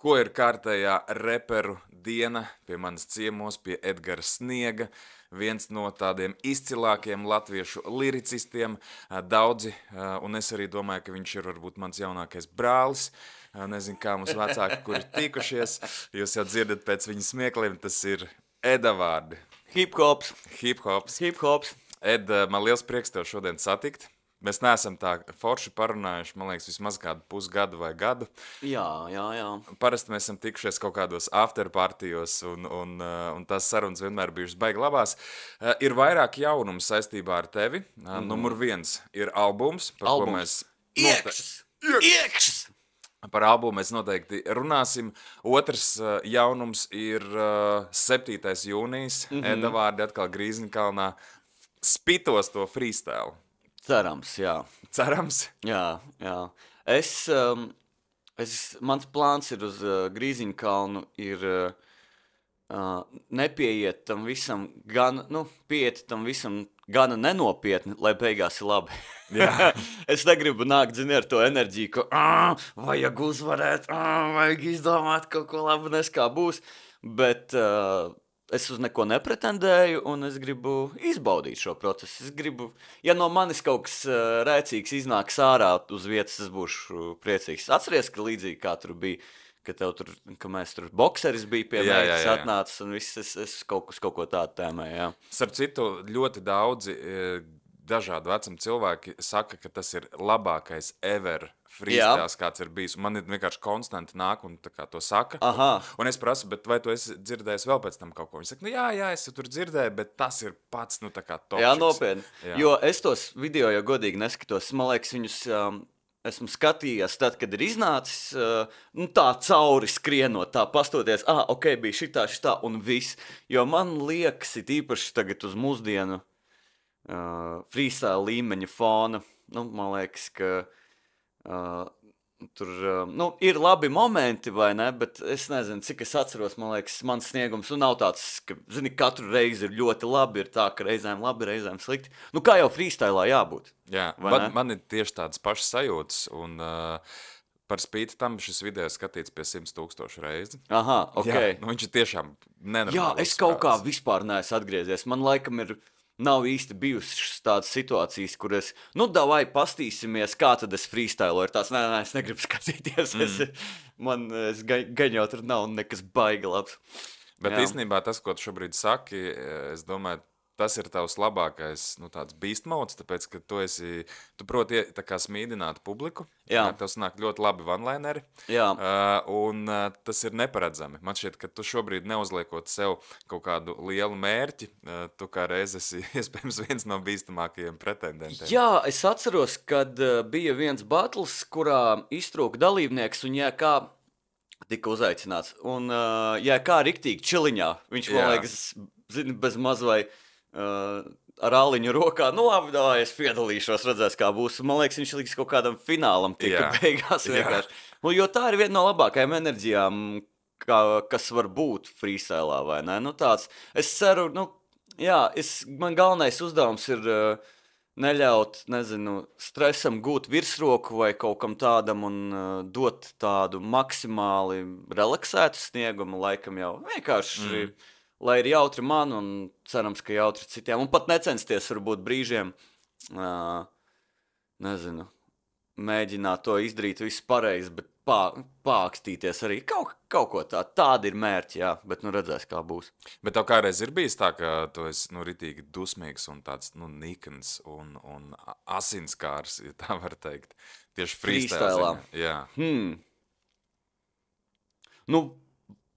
Ko ir kārtējā reperu diena pie manas ciemos, pie Edgara Sniega, viens no tādiem izcilākiem latviešu liricistiem, daudzi, un es arī domāju, ka viņš ir varbūt mans jaunākais brālis, nezinu, kā mums vecāki, kuri tikušies, jūs jau dzirdat pēc viņa smiekliem, tas ir Eda vārdi. Hip-hops. Hip-hops. Hip-hops. Ed, man liels prieks tev šodien satikt. Mēs neesam tā forši parunājuši, man liekas, vismaz kādu pusgadu vai gadu. Jā. Parasti mēs esam tikušies kaut kādos afterpartijos, un tās sarunas vienmēr bijušas baigi labās. Ir vairāk jaunumu saistībā ar tevi. Numur 1 ir albums, par ko mēs... Iekšs! Par albumu mēs noteikti runāsim. Otrs jaunums ir 7. jūnijas. Eda vārdi atkal Grīziņkalnā. Spitos to freestyle. Cerams, jā. Cerams? Jā. Mans plāns ir uz Grīziņkalnu ir nepieiet tam visam pieiet tam visam gana nenopietni, lai beigās ir labi. Jā. Es negribu nākt, ar to enerģiju, ka vajag uzvarēt, vajag izdomāt kaut ko labu, kā būs, bet es uz neko nepretendēju, un es gribu izbaudīt šo procesu. Es gribu, ja no manis kaut kas rēcīgs iznāks ārā uz vietas, es būšu priecīgs. Atceries, ka līdzīgi kā tur bija, ka mēs tur bokseris bija pie meitas atnācis, un viss es kaut ko tādu tēmēju, jā. Starp citu, ļoti daudzi dažādu vecumu cilvēki saka, ka tas ir labākais ever freestyles, kāds ir bijis. Man ir vienkārši konstanti nāk un tā kā to saka. Aha. Un es prasu, bet vai tu esi dzirdējis vēl pēc tam kaut ko? Viņi saka, jā, es tur dzirdēju, bet tas ir pats, tā kā topšiks. Jā, nopietni. Jā. Jo es tos video jau godīgi neskatos. Man liekas, viņus esmu skatījies tad, kad ir iznācis, tā cauri skrienot, tā pastoties, ok, bija šitā, un viss. Jo man liekas, it īpaši tagad uz mūsdienu freestyle līmeņa fona, man liekas, ka tur ir labi momenti, vai ne, bet es nezinu, cik es atceros, man liekas, mans sniegums, nav tāds, ka, katru reizi ir ļoti labi, ir tā, ka reizēm labi, reizēm slikti. Kā jau freestylā jābūt. Jā, man ir tieši tādas pašas sajūtas, un par spīti tam šis video skatīts pie 100,000 reizi. Aha, ok. Jā, viņš ir tiešām nenormāls. Jā, es kaut kā vispār neesmu atgriezies. Man laikam nav īsti bijušas tādas situācijas, kur es, davai pastīsimies, kā tad es freestyloju. Ir tāds, nē, es negribu skatīties. Es gan jau tur nav nekas baigi labs. Bet īstenībā tas, ko tu šobrīd saki, es domāju, tas ir tavs labākais, tāds beast modes, tāpēc, ka tu proti tā kā smīdināt publiku. Jā. Tev sanāk ļoti labi one-lineri. Jā. Un tas ir neparedzami. Man šķiet, ka tu šobrīd neuzliekot sev kaut kādu lielu mērķi, tu kā reiz esi iespējams viens no bīstamākajiem pretendentiem. Jā, es atceros, kad bija viens battles, kurā iztrūka dalībnieks, un kā tika uzaicināts. Un kā riktīgi čiliņā, viņš, man liekas, bez maz vai ar āliņu rokā, labi, es piedalīšos, redzēs, kā būs. Man liekas, viņš liks kaut kādam finālam tika beigās vienkārši. Jo tā ir viena no labākajām enerģijām, kas var būt freestylā, vai ne? Tāds, es ceru, man galvenais uzdevums ir neļaut, stresam gūt virsroku vai kaut kam tādam un dot tādu maksimāli relaksētu sniegumu, laikam jau vienkārši... Lai ir jautri man un cerams, ka jautri citiem. Un pat necensties varbūt brīžiem, mēģināt to izdarīt visu pareizi, bet pākstīties arī kaut ko tā. Tāda ir mērķi, jā, bet redzēs, kā būs. Bet tev kādreiz ir bijis tā, ka tu esi ritīgi dusmīgs un tāds nikns un asinskārs, ja tā var teikt, tieši freestylā? Jā.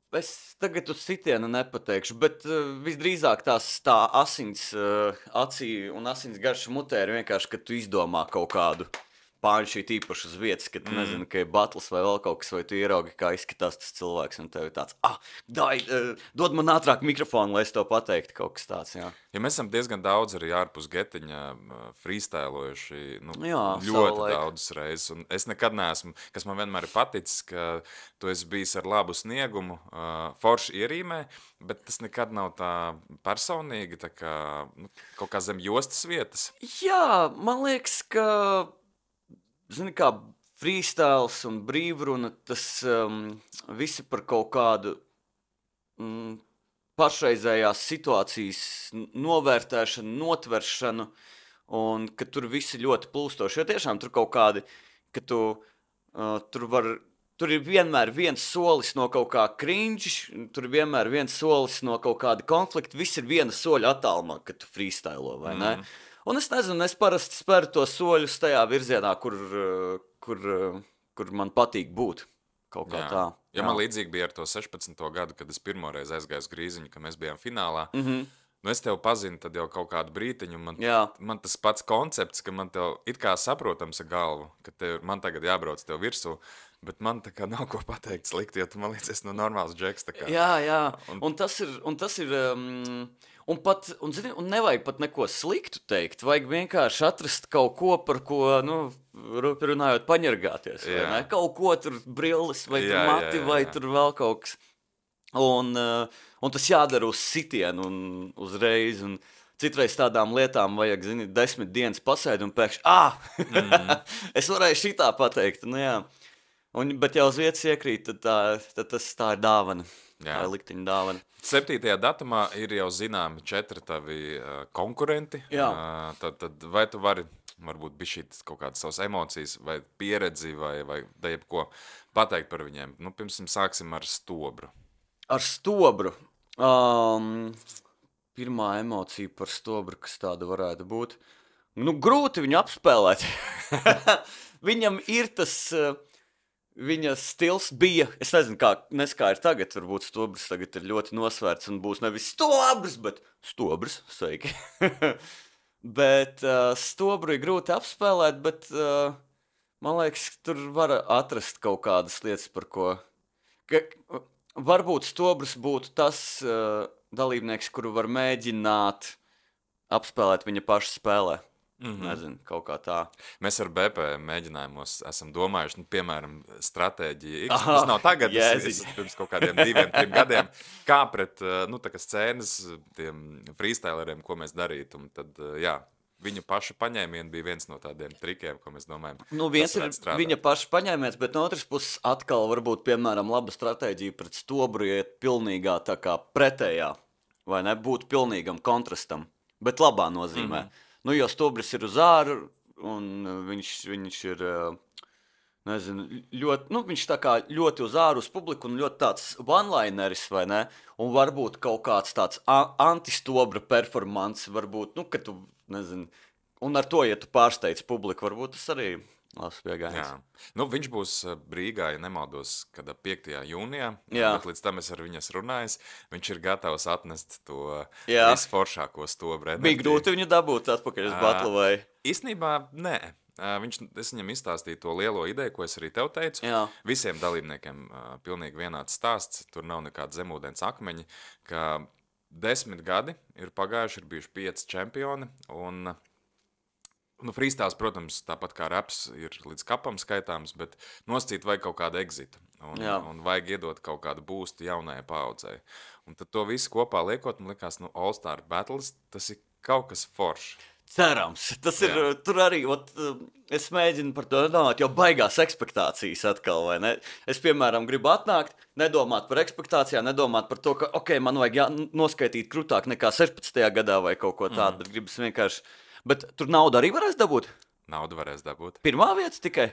Es tagad uz sitienu nepateikšu, bet visdrīzāk tā asins acī un asins garša mutē ir vienkārši, kad tu izdomā kaut kādu pāršīt īpaši uz vietas, kad tu nezini, ka ir battles vai vēl kaut kas, vai tu ieraugi, kā izskatās tas cilvēks, un tev ir tāds, dod man ātrāk mikrofonu, lai es to pateiktu, kaut kas tāds, jā. Ja mēs esam diezgan daudz arī ārpus getiņa freestylojuši, jā, ļoti daudzas reizes, un es nekad neesmu, kas man vienmēr ir paticis, ka tu esi bijis ar labu sniegumu, forši ierīmē, bet tas nekad nav tā personīgi, tā kā, kaut kā zem jostas vietas. Jā, man liekas, ka zini kā, freestyles un brīvruna, tas visi par kaut kādu pašreizējās situācijas novērtēšanu, notveršanu, un ka tur visi ļoti plūstoši. Jo tiešām tur kaut kādi, ka tur ir vienmēr viens solis no kaut kā cringe, tur ir vienmēr viens solis no kaut kāda konflikta, viss ir viena soļa attālumā, kad tu freestylo, vai ne? Un es nezinu, es parasti speru to soļus tajā virzienā, kur man patīk būt. Kaut kā tā. Ja man līdzīgi bija ar to 16. gadu, kad es pirmoreiz aizgāju uz Grīziņu, ka mēs bijām finālā, nu es tevi pazinu tad jau kaut kādu brītiņu, man tas pats koncepts, ka man tev it kā saprotams ar galvu, ka man tagad jābrauc tev virsū, bet man tā kā nav ko pateikt slikti, jo tu man liekas, nu normāls džeks tā kā. Jā, un tas ir, un nevajag pat neko sliktu teikt, vajag vienkārši atrast kaut ko, par ko, runājot, paņergāties, vai ne? Kaut ko tur brilles, vai tur mati, vai tur vēl kaut kas. Un tas jādara uz sitienu un uzreiz, un citreiz tādām lietām vajag, 10 dienas pasēdi un pēkšņi, es varēju šitā pateikt, bet jau uz vietas iekrīt, tad tā ir dāvana. Tā ir likteņa dāvana. 7. datumā ir jau zināmi 4 tavi konkurenti. Tad vai tu vari varbūt bišķīt kaut kādas savas emocijas vai pieredzi vai jebko pateikt par viņiem? Nu, pirms sāksim ar Stobru. Ar Stobru? Pirmā emocija par Stobru, kas tāda varētu būt. Grūti viņu apspēlēt. Viņam ir tas... Viņa stils bija, es nezinu, kā ir tagad, varbūt Stobrs tagad ir ļoti nosvērts un būs nevis Stobrs, bet Stobrs, sveiki. Bet Stobru ir grūti apspēlēt, bet man liekas, tur var atrast kaut kādas lietas, par ko... Varbūt Stobrs būtu tas dalībnieks, kuru var mēģināt apspēlēt viņa paša spēlē. Nezinu, kaut kā tā. Mēs ar BP mēģinājumos esam domājuši, piemēram, stratēģiju X, tas nav tagad, es pirms kaut kādiem 2-3 gadiem, kā pret, tā kā scēnas tiem freestyleriem, ko mēs darītu, un tad, viņu paša paņēmieni bija viens no tādiem trikiem, ko mēs domājam. Viens ir viņa paša paņēmiens, bet no otras puses atkal varbūt, piemēram, laba stratēģija pret Stobru iet pilnīgā tā kā pretējā, vai ne, būt pilnīgam kontrastam, bet labā nozīmē. Jo Stobris ir uz āru, un viņš ir, nezinu, ļoti, viņš tā kā ļoti uz āru, uz publiku, un ļoti tāds one-lineris, vai ne? Un varbūt kaut kāds tāds anti-Stobra performance, varbūt, ka tu, nezinu, un ar to, ja tu pārsteidz publiku, varbūt tas arī labs pieejams. Viņš būs Rīgā, ja nemaldos, kad 5. jūnijā, bet līdz tam es ar viņas runājis, viņš ir gatavs atnest to visforšāko Stobru. Bija grūti viņu dabūt atpakaļ uz batlu, vai? Īstenībā, nē. Es viņam izstāstīju to lielo ideju, ko es arī tev teicu. Visiem dalībniekiem pilnīgi vienāds stāsts, tur nav nekāda zemūdens akmeņi, ka 10 gadi ir pagājuši, ir bijuši 5 čempioni, un freestyles, protams, tāpat kā raps ir līdz kapam skaitāms, bet nosacīt vajag kaut kādu exitu, un vajag iedot kaut kādu boostu jaunajai paaudzei. Un tad to visu kopā liekot, man likās, All-Star Battles, tas ir kaut kas foršs. Cerams, tas ir, tur arī, es mēģinu par to nedomāt, jo baigās ekspektācijas atkal, vai ne? Es, piemēram, gribu atnākt, nedomāt par ekspektācijām, nedomāt par to, ka, man vajag noskaitīt krūtāk nekā 16. gadā vai kaut ko tādu, bet gribas vienkārši... Bet tur naudu arī varēs dabūt? Naudu varēs dabūt. Pirmā vieta tikai?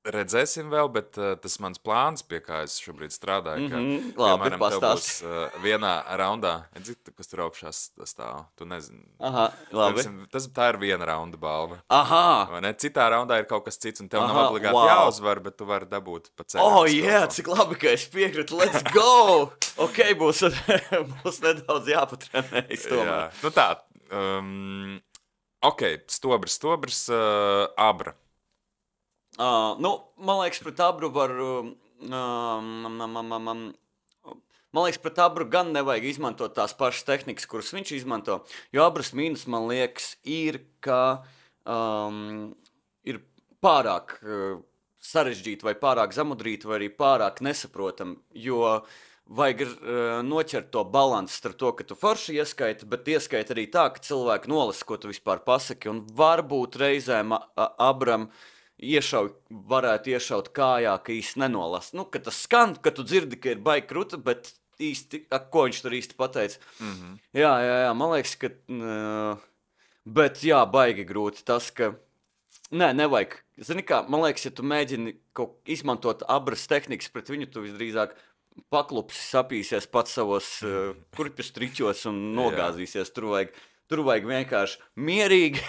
Redzēsim vēl, bet tas mans plāns, pie kā es šobrīd strādāju, ka, labi, piemēram, tev būs vienā raundā, kas tur augšā stāv, tu nezini. Labi. Tā ir viena raunda balva. Vai ne? Citā raundā ir kaut kas cits, un tev nav obligāti jāuzvar, bet tu vari dabūt pa ceļu. Cik labi, ka es piekrītu, let's go! Būs nedaudz jāpatrenējas tomēr. Tā. Stobrs, Abra. Man liekas, pret Abru var... Man liekas, pret Abru gan nevajag izmantot tās pašas tehnikas, kuras viņš izmanto, jo Abras mīnus, man liekas, ir, ka ir pārāk sarežģīti vai pārāk zamudrīti vai arī pārāk nesaprotam, jo vajag noķert to balansu starp to, ka tu forši ieskaiti, bet ieskaiti arī tā, ka cilvēki nolasa, ko tu vispār pasaki, un varbūt reizēm Abram varētu iešaut kājā, ka īsti nenolas. Nu, ka tas skan, ka tu dzirdi, ka ir baigi kruta, bet īsti, ko viņš tur īsti pateica. Jā, man liekas, ka, bet jā, baigi grūti tas, ka, nevajag. Zini kā, man liekas, ja tu mēģini kaut izmantot abras tehnikas pret viņu, tu visdrīzāk paklupsi sapīsies pats savos kurpjus triķos un nogāzīsies. Tur vajag vienkārši mierīgi.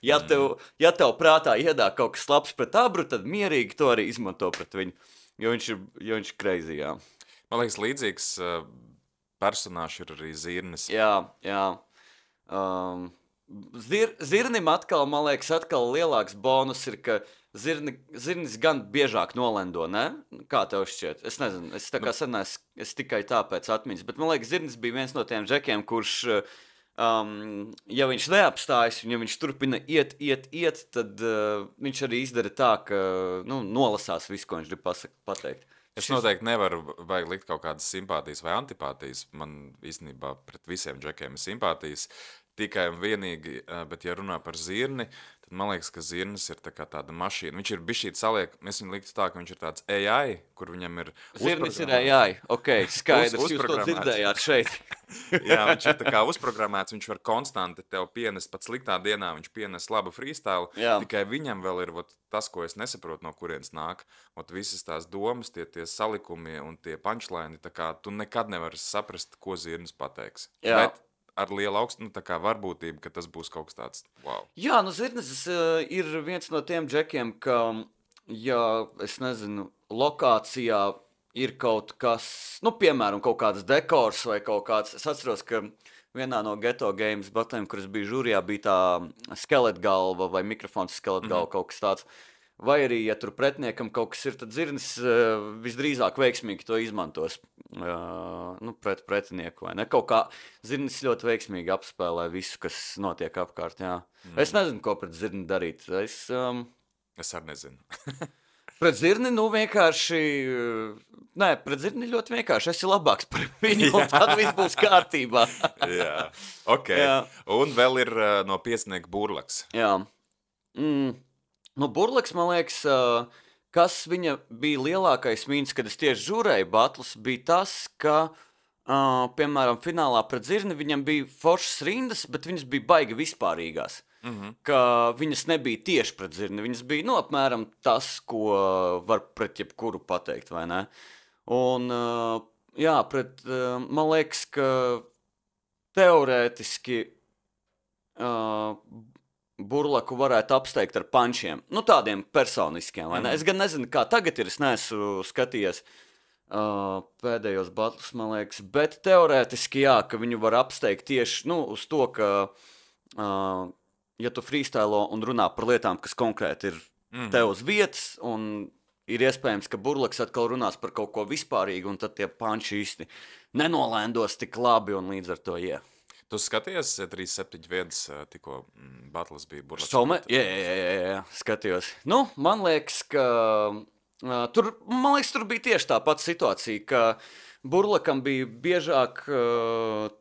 ja tev prātā iedāk kaut kas labs pret abru, tad mierīgi to arī izmanto pret viņu, jo viņš ir crazy, jā. Man liekas, līdzīgs personāžs ir arī Zirnis. Jā. Zirnim atkal, man liekas, lielāks bonus ir, ka Zirnis gan biežāk nolendo, ne? Kā tev šķiet? Es nezinu, es tā kā senēs, es tikai tāpēc atmiņas, bet man liekas, Zirnis bija viens no tiem džekiem, kurš, ja viņš neapstājas, un ja viņš turpina iet, tad viņš arī izdara tā, ka, nolasās visu, ko viņš grib pateikt. Es noteikti nevaru vajag likt kaut kādas simpātijas vai antipātijas. Man īstenībā pret visiem džekiem ir simpātijas. Tikai un vienīgi, bet ja runā par Zirni, tad man liekas, ka Zirnis ir tā kā tāda mašīna. Viņš ir bišķīt saliek, mēs viņu liktu tā, ka viņš ir tāds AI, kur viņam ir Zirnis ir AI, skaidrs, jūs to dzirdējāt šeit. Jā, viņš ir tā kā uzprogrammēts, viņš var konstanti tev pienest, pat sliktā dienā viņš pienes labu freestyle, tikai viņam vēl ir tas, ko es nesaprotu, no kurienes nāk. Visas tās domas, tie salikumi un tie punchline, tā kā tu nekad nevari saprast, ko Zirnis pateiks. Jā. Bet ar lielu augstu, tā kā varbūtību, ka tas būs kaut kas tāds, wow. Jā, Zirnis ir viens no tiem džekiem, ka, ja, es nezinu, lokācijā ir kaut kas, piemēram, kaut kāds dekors vai kaut kāds, es atceros, ka vienā no Ghetto Games batlēm, kuras bija žūrijā, bija tā skeletgalva vai mikrofons skeletgalva, kaut kas tāds. Vai arī, ja tur pretiniekam kaut kas ir, tad Zirnis visdrīzāk veiksmīgi to izmantos pret pretinieku, vai ne? Kaut kā Zirnis ļoti veiksmīgi apspēlē visu, kas notiek apkārt, jā. Es nezinu, ko pret Zirni darīt. Es arī nezinu. Pret Zirni, vienkārši, pret Zirni ļoti vienkārši. Es ir labāks par viņu, un tad viss būs kārtībā. Jā, jā. Un vēl ir no piecinieka Burlaks. Jā. Burlaks, man liekas, kas viņa bija lielākais mīnus, kad es tieši žūrēju batlus, bija tas, ka, piemēram, finālā pret Zirni viņam bija foršas rindas, bet viņas bija baigi vispārīgās. Ka viņas nebija tieši pret Zirni, viņas bija, apmēram tas, ko var pret jebkuru pateikt, vai ne? Un, jā, man liekas, ka teorētiski Burlaku varētu apsteigt ar pančiem. Tādiem personiskiem, vai ne? Es gan nezinu, kā tagad ir, es neesmu skatījies pēdējos batlus, man liekas, bet teorētiski, jā, ka viņu var apsteigt tieši, uz to, ka, ja tu freestylo un runā par lietām, kas konkrēti ir tev uz vietas, un ir iespējams, ka Burlaks atkal runās par kaut ko vispārīgu, un tad tie panči īsti nenolēndos tik labi, un līdz ar to, jā. Tu skaties 371, tikko batles bija Burlaks? Jā, skatījos. Man liekas, ka tur bija tieši tā pati situācija, ka Burlakam bija biežāk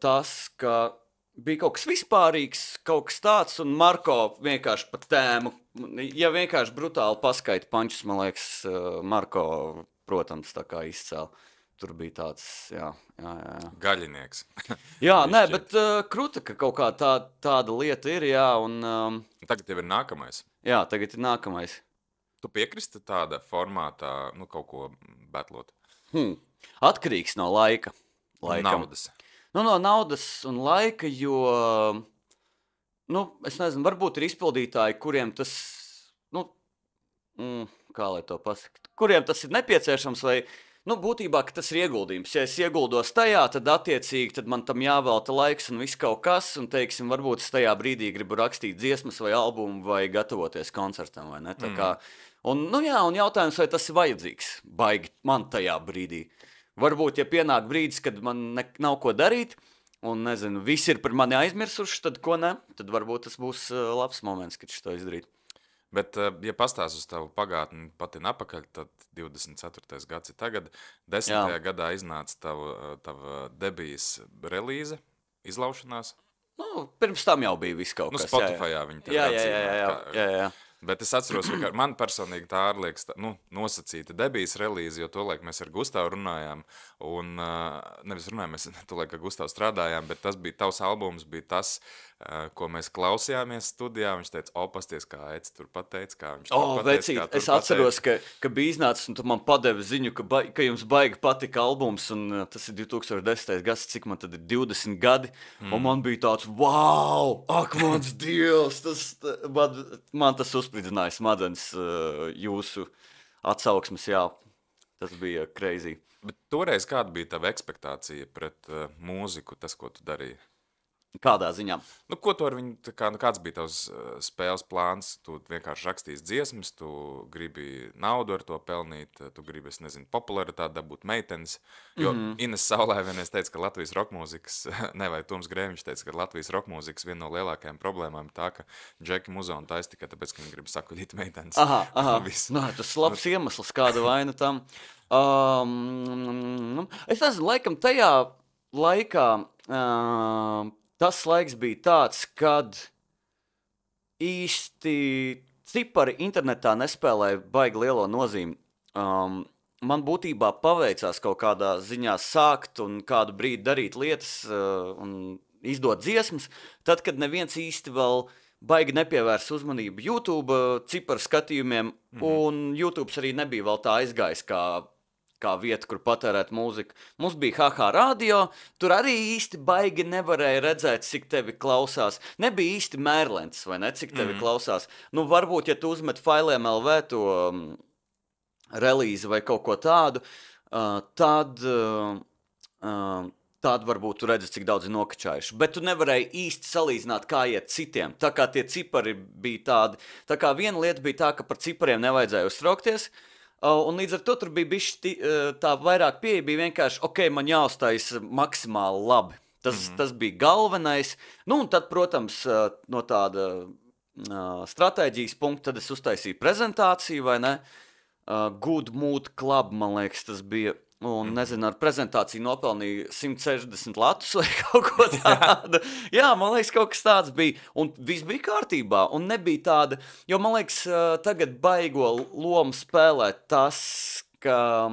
tas, ka bija kaut kas vispārīgs, kaut kas tāds, un Marko vienkārši pa tēmu, ja vienkārši brutāli paskaita pančus, man liekas, Marko, protams, tā kā izcēla. Tur bija tāds, jā. Gaļinieks. Jā, bet kruta, ka kaut kā tāda lieta ir, jā, un... Tagad tev ir nākamais. Jā, tagad ir nākamais. Tu piekristi tāda formātā, kaut ko batlot? Atkarīgs no laika. Naudas. No naudas un laika, jo, es nezinu, varbūt ir izpildītāji, kuriem tas, kā lai to pasaka, kuriem tas ir nepieciešams, vai... būtībā, ka tas ir ieguldījums. Ja es ieguldos tajā, tad attiecīgi tad man tam jāvelta laiks un viss kaut kas, un, teiksim, varbūt es tajā brīdī gribu rakstīt dziesmas vai albumu vai gatavoties koncertam, vai ne? Tā kā, un jautājums, vai tas ir vajadzīgs, baigi man tajā brīdī. Varbūt, ja pienāk brīdis, kad man nav ko darīt, un, nezinu, visi ir par mani aizmirsuši, tad ko ne? Tad varbūt tas būs labs moments, kad šo izdarīt. Bet, ja pastāst uz tavu pagātni patin apakaļ, tad 24. gads ir tagad. 10. gadā iznāca tava debijas relīze, izlaušanās. Pirms tam jau bija viss kaut kas. Spotifyā viņi tev atzīmē. Jā. Bet es atceros, ka man personīgi tā arī liekas, nosacīta debijas relīze, jo tolaik mēs ar Gustavu runājām, un nevis runājām, mēs tolaik ar Gustavu strādājām, bet tavs albums bija tas, ko mēs klausījāmies studijā, viņš teica, pasties, kā Eds tur pateica, kā viņš tur pateica. Vecīt, es atceros, ka bija iznācis, un tu man padevi ziņu, ka jums baigi patika albums, un tas ir 2010. gads, cik man tad ir 20 gadi, un man bija tāds, wow, ak, mans Dievs, man tas uzspridzināja smadzenes jūsu atsauksmes, jā, tas bija crazy. Bet toreiz kāda bija tava ekspektācija pret mūziku, tas, ko tu darīji? Kādā ziņā? Ko tu ar viņu, kāds bija tavs spēles plāns? Tu vienkārši rakstīsi dziesmas, tu gribi naudu ar to pelnīt, tu gribi, es nezinu, popularitāti dabūt meitenes, jo Ines Saulē vienreiz teica, ka Latvijas rokmūzikas, vai Toms Grēviņš teica, ka Latvijas rokmūzikas viena no lielākajām problēmām ir tā, ka Džeki muzonu taisa tikai tāpēc, ka viņi grib sakuļīt meitenes. Tas labs iemesls, kāda vaina tam. Es nezinu, laikam tajā laikā tas laiks bija tāds, kad īsti cipari internetā nespēlēja baigi lielo nozīmi. Man būtībā paveicās kaut kādā ziņā sākt un kādu brīdi darīt lietas un izdot dziesmas, tad, kad neviens īsti vēl baigi nepievērs uzmanību YouTube ciparu skatījumiem, un YouTube arī nebija vēl tā aizgājis kā vieta, kur patērēt mūziku. Mums bija HH radio, tur arī īsti baigi nevarēja redzēt, cik tevi klausās. Nebija īsti mērlens, vai ne, cik tevi klausās. Varbūt, ja tu uzmet Failiem LV to relīzi vai kaut ko tādu, tad varbūt tu redzi, cik daudz ir nokačājuši. Bet tu nevarēji īsti salīdzināt, kā iet citiem. Tā kā tie cipari bija tādi. Tā kā viena lieta bija tā, ka par cipariem nevajadzēja uztraukties, un līdz ar to tur bija bišķi tā vairāk pieeja, bija vienkārši, man jāuztais maksimāli labi. Tas bija galvenais. Un tad, protams, no tāda stratēģijas punkta, tad es uztaisīju prezentāciju, vai ne? Good Mood Club, man liekas, tas bija. Un, nezinu, ar prezentāciju nopelnīja 160 latus vai kaut ko tādu. Jā, man liekas, kaut kas tāds bija. Un viss bija kārtībā. Un nebija tāda, jo man liekas, tagad baigo lomu spēlē tas, ka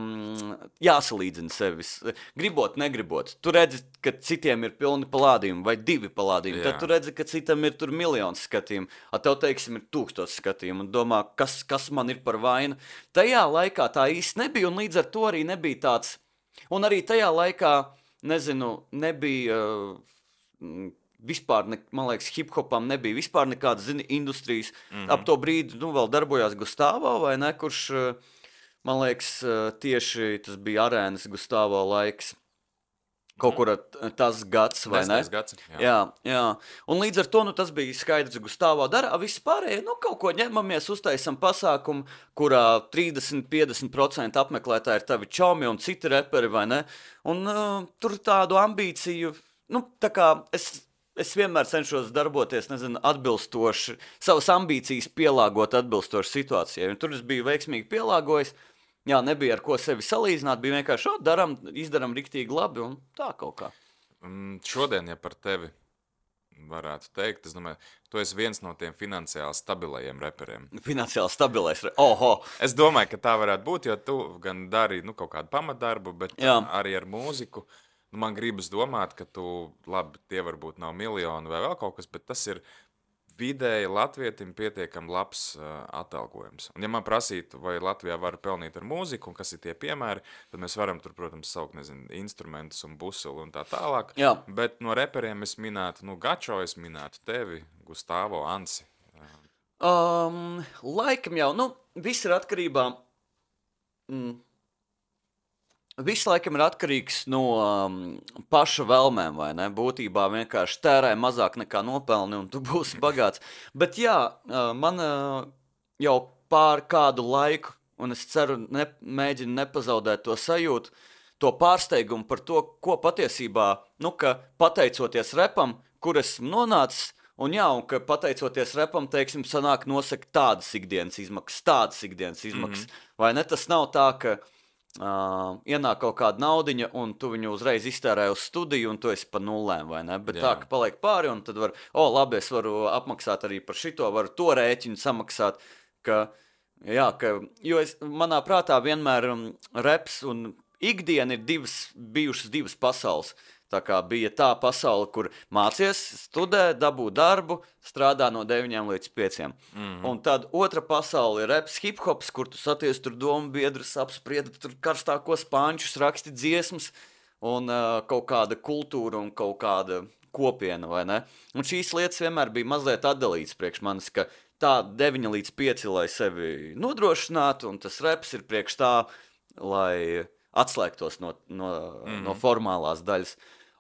jāsalīdzina sevis. Gribot, negribot. Tu redzi, ka citiem ir pilni palādījumi vai 2 palādījumi. Tad tu redzi, ka citam ir tur miljons skatījumu. Tev, teiksim, ir 1000 skatījumu. Un domā, kas man ir par vainu. Tajā laikā tā īsti nebija, un līdz ar to arī nebija tāds. Un arī tajā laikā, nezinu, nebija vispār, man liekas, hip-hopam nebija vispār nekādas industrijas. Ap to brīdi, vēl darbojās Gustavo, vai ne, kurš... Man liekas, tieši tas bija arēnas Gustavo laiks. Kaut kur tas gads, vai ne? 10. gads, jā. Un līdz ar to, tas bija skaidrs, Gustavo dara, visi pārējie, kaut ko ņemamies, uztaisam pasākumu, kurā 30-50% apmeklētāji ir tavi čomi un citi reperi, vai ne? Un tur tādu ambīciju, tā kā es vienmēr cenšos darboties, nezinu, atbilstoši, savas ambīcijas pielāgot atbilstoši situācijai. Un tur es biju veiksmīgi pielāgojis. Jā, nebija ar ko sevi salīdzināt, bija vienkārši, izdaram riktīgi labi un tā kaut kā. Šodien, ja par tevi varētu teikt, es domāju, tu esi viens no tiem finansiāli stabilajiem reperiem. Finansiāli stabilais oho! Es domāju, ka tā varētu būt, jo tu gan dari kaut kādu pamatdarbu, bet arī ar mūziku. Man gribas domāt, ka labi, tie varbūt nav miljoni vai vēl kaut kas, bet tas ir vidēji latvietim pietiekam labs atalgojums. Un ja man prasītu, vai Latvijā var pelnīt ar mūziku, un kas ir tie piemēri, tad mēs varam tur, protams, saukt, nezinu, instrumentus un busuli un tā tālāk. Jā. Bet no reperiem es minētu, Gačo, es minētu tevi, Gustavo, Ansi. Laikam jau, viss ir atkarībā... Viss laikam ir atkarīgs no paša vēlmēm, vai ne? Būtībā vienkārši tērē mazāk nekā nopelni un tu būsi bagāts. Bet jā, man jau pār kādu laiku, un es ceru, mēģinu nepazaudēt to sajūtu, to pārsteigumu par to, ko patiesībā, ka pateicoties repam, kur esmu nonācis, un ka pateicoties repam, teiksim, sanāk nosaka tādas ikdienas izmaksas, vai ne? Tas nav tā, ka ienāk kaut kāda naudiņa, un tu viņu uzreiz iztērē uz studiju, un tu esi pa nullēm, vai ne? Bet tā, ka paliek pāri, un tad labi, es varu apmaksāt arī par šito, varu to rēķinu samaksāt. jo manā prātā vienmēr reps un ikdiena ir bijušas divas pasaules. Tā kā bija tā pasaule, kur mācies, studē, dabū darbu, strādā no 9 līdz 5. Un tad otra pasaule ir reps, hip-hops, kur tu saties tur domu biedrus, apspriedi tur karstākos pančus, raksti dziesmas un kaut kāda kultūra un kaut kāda kopiena, vai ne? Un šīs lietas vienmēr bija mazliet atdalītas priekš manis, ka tā 9 līdz 5, lai sevi nodrošinātu, un tas reps ir priekš tā, lai atslēgtos no formālās daļas.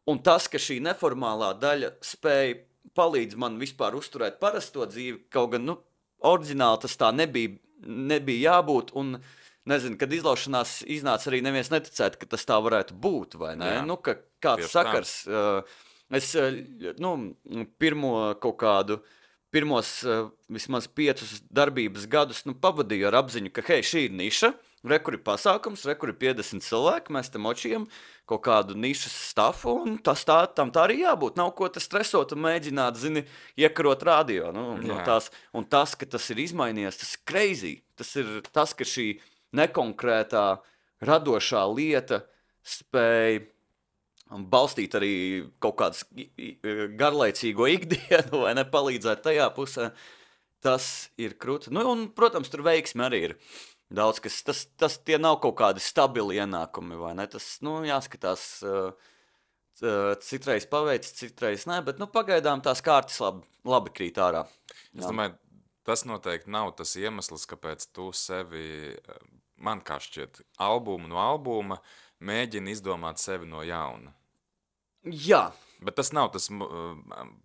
Un tas, ka šī neformālā daļa spēja palīdz man vispār uzturēt parasto dzīvi, kaut gan, oriģināli tas tā nebija jābūt, un nezinu, kad izlaušanās iznāca arī neviens neticētu, ka tas tā varētu būt, vai ne? Jā, Ka kāds sakars, es, pirmos vismaz 5 darbības gadus, pavadīju ar apziņu, ka, hei, šī ir niša, kur ir pasākums, kur ir 50 cilvēki, mēs te močījam kaut kādu nišas stafu, un tam tā arī jābūt. Nav ko te stresot un mēģināt, iekarot radio. No tās. Un tas, ka tas ir izmainījies, tas ir crazy. Tas ir tas, ka šī nekonkrētā, radošā lieta spēja balstīt arī kaut kādas garlaicīgo ikdienu, vai nepalīdzēt tajā pusē. Tas ir krūti. Un, protams, tur veiksmi arī ir. Daudz, tas tie nav kaut kādi stabili ienākumi, vai ne? Tas, jāskatās, citreiz paveic, citreiz ne, bet, pagaidām tās kārtas labi krīt ārā. Es domāju, tas noteikti nav tas iemesls, kāpēc tu sevi, man kā šķiet, albumu no albuma mēģini izdomāt sevi no jauna. Jā. Bet tas nav tas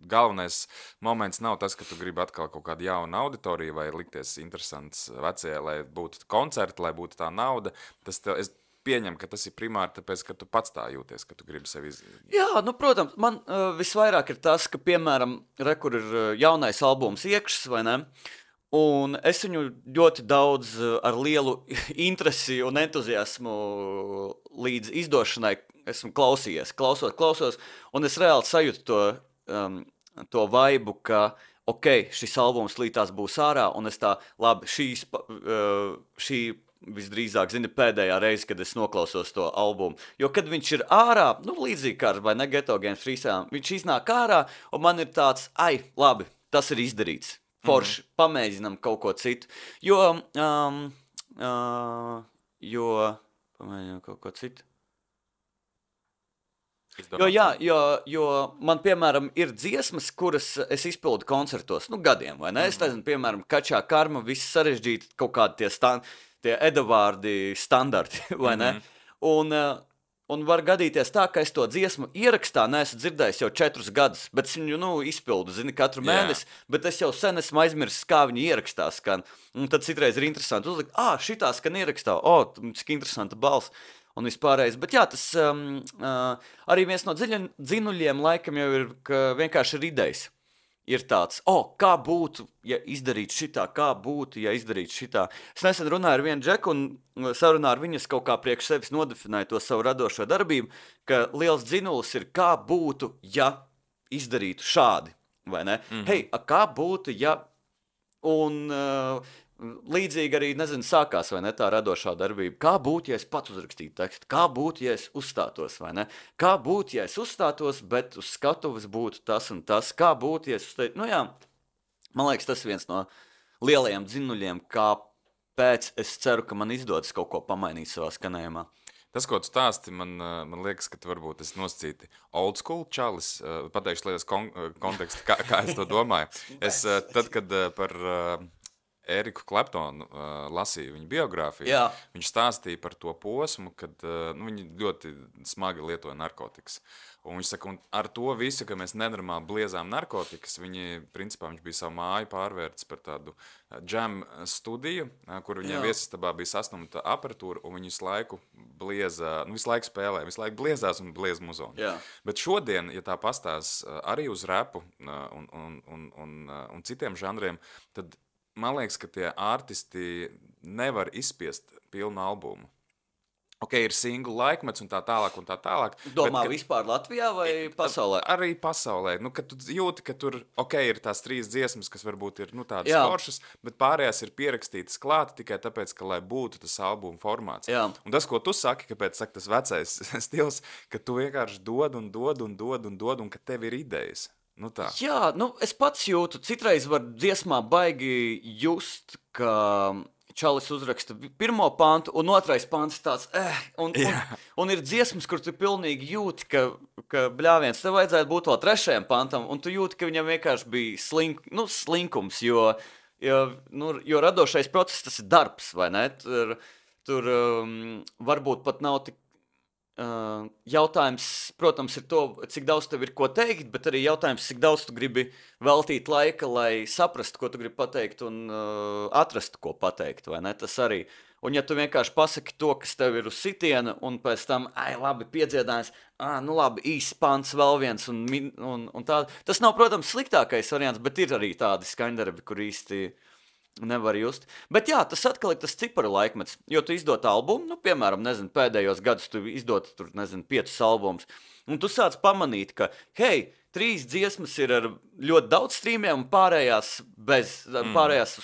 galvenais moments, nav tas, ka tu gribi atkal kaut kādu jaunu auditoriju vai likties interesants vecajai, lai būtu koncerti, lai būtu tā nauda. Es pieņemu, ka tas ir primāri tāpēc, ka tu pats tā jūties, ka tu gribi sevi Jā, protams, man visvairāk ir tas, ka, piemēram, kur ir jaunais albums iekšas, vai ne? Un es viņu ļoti daudz ar lielu interesi un entuziasmu līdz izdošanai esmu klausījies, klausos, un es reāli sajūtu to vaibu, ka, šis albums līdz būs ārā, un es tā, labi, šī visdrīzāk, pēdējā reize, kad es noklausos to albumu. Jo, kad viņš ir ārā, līdzīgi kā vai ne Ghetto Games freestyle, viņš iznāk ārā, un man ir tāds, labi, tas ir izdarīts. Forši, pamēģinam kaut ko citu. Jo pamēģinam kaut ko citu. Jo man, piemēram, ir dziesmas, kuras es izpildu koncertos, gadiem, vai ne? Es nezinu, piemēram, Kačā Karma, viss sarežģīti, kaut kādi tie edavārdi standarti, vai ne? Un var gadīties tā, ka es to dziesmu ierakstā neesmu dzirdējis jau 4 gadus, bet es viņu, izpildu, katru mēnesi, bet es jau sen esmu aizmirsis, kā viņi ierakstā skan. Un tad citreiz ir interesanti uzlikt, šitā skan ierakstā, cik interesanta balss. Un vispārējais, bet jā, tas arī viens no dzinuļiem laikam jau ir, ka vienkārši ir idejas. Ir tāds, kā būtu, ja izdarīt šitā, kā būtu, ja izdarīt šitā. Es nesen runāju ar vienu džeku un sarunā ar viņas kaut kā priekš sevis nodefinēju to savu radošo darbību, ka liels dzinulis ir, kā būtu, ja izdarītu šādi, vai ne? Hei, kā būtu, ja... Un... līdzīgi arī, sākās, vai ne, tā radošā darbība. Kā būtu, ja es pats uzrakstītu tekstu? Kā būtu, ja es uzstātos, vai ne? Kā būtu, ja es uzstātos, bet uz skatuves būtu tas un tas? Kā būtu, ja es uzstātu? Man liekas, tas ir viens no lielajiem dzinuļiem, kāpēc es ceru, ka man izdodas kaut ko pamainīt savā skanējumā. Tas, ko tu stāsti, man liekas, ka tu varbūt esi nosacīti old school čalis. Pateikšu lietas kontekstu, kā es to domāju. Tad, kad par... Eriku Kleptonu lasīja viņa biogrāfiju. Jā. Viņš stāstīja par to posmu, kad viņi ļoti smagi lietoja narkotikas. Un viņš saka, un ar to visu, ka mēs nenormāli bliezām narkotikas, viņš bija savu māju pārvērts par tādu džem studiju, kur viņiem viesistabā bija sasnumta aparatūra, un viņi visu laiku spēlē, visu laiku bliezās un bliez muzonu. Jā. Bet šodien, ja tā pastās arī uz rapu un citiem žanriem, tad man liekas, ka tie artisti nevar izspiest pilnu albumu. ir single laikmets un tā tālāk un tā tālāk. Domā vispār Latvijā vai pasaulē? Arī pasaulē. Nu, kad tu jūti, ka tur, ir tās 3 dziesmas, kas varbūt ir, tādas Jā. foršas, bet pārējās ir pierakstītas klāt tikai tāpēc, ka, lai būtu tas albuma formāts. Jā. Un tas, ko tu saki, kāpēc tas vecais stils, ka tu vienkārši dod, un ka tev ir idejas. Nu tā. Jā, es pats jūtu, citreiz var dziesmā baigi just, ka čalis uzraksta pirmo pantu, un otrais pants tāds, un ir dziesmas, kur tu pilnīgi jūti, ka bļāviens, tev vajadzētu būt vēl 3. pantam, un tu jūti, ka viņam vienkārši bija slinkums, jo radošais process, tas ir darbs, vai ne? Tur varbūt pat nav tik jautājums, protams, ir to, cik daudz tev ir ko teikt, bet arī jautājums, cik daudz tu gribi veltīt laika, lai saprastu, ko tu gribi pateikt un atrastu, ko pateikt, vai ne? Tas arī. Un ja tu vienkārši pasaki to, kas tev ir uz sitiena, un pēc tam, labi, piedziedājums, labi, īsts pants vēl viens, un tā. Tas nav, protams, sliktākais variants, bet ir arī tādi skaņdarbi, kur īsti nevar just. Bet jā, tas atkal ir tas ciparu laikmets, jo tu izdod albumu, piemēram, pēdējos gadus tu izdod tur, 5 albumus, un tu sāc pamanīt, ka, 3 dziesmas ir ar ļoti daudz streamiem, un pārējās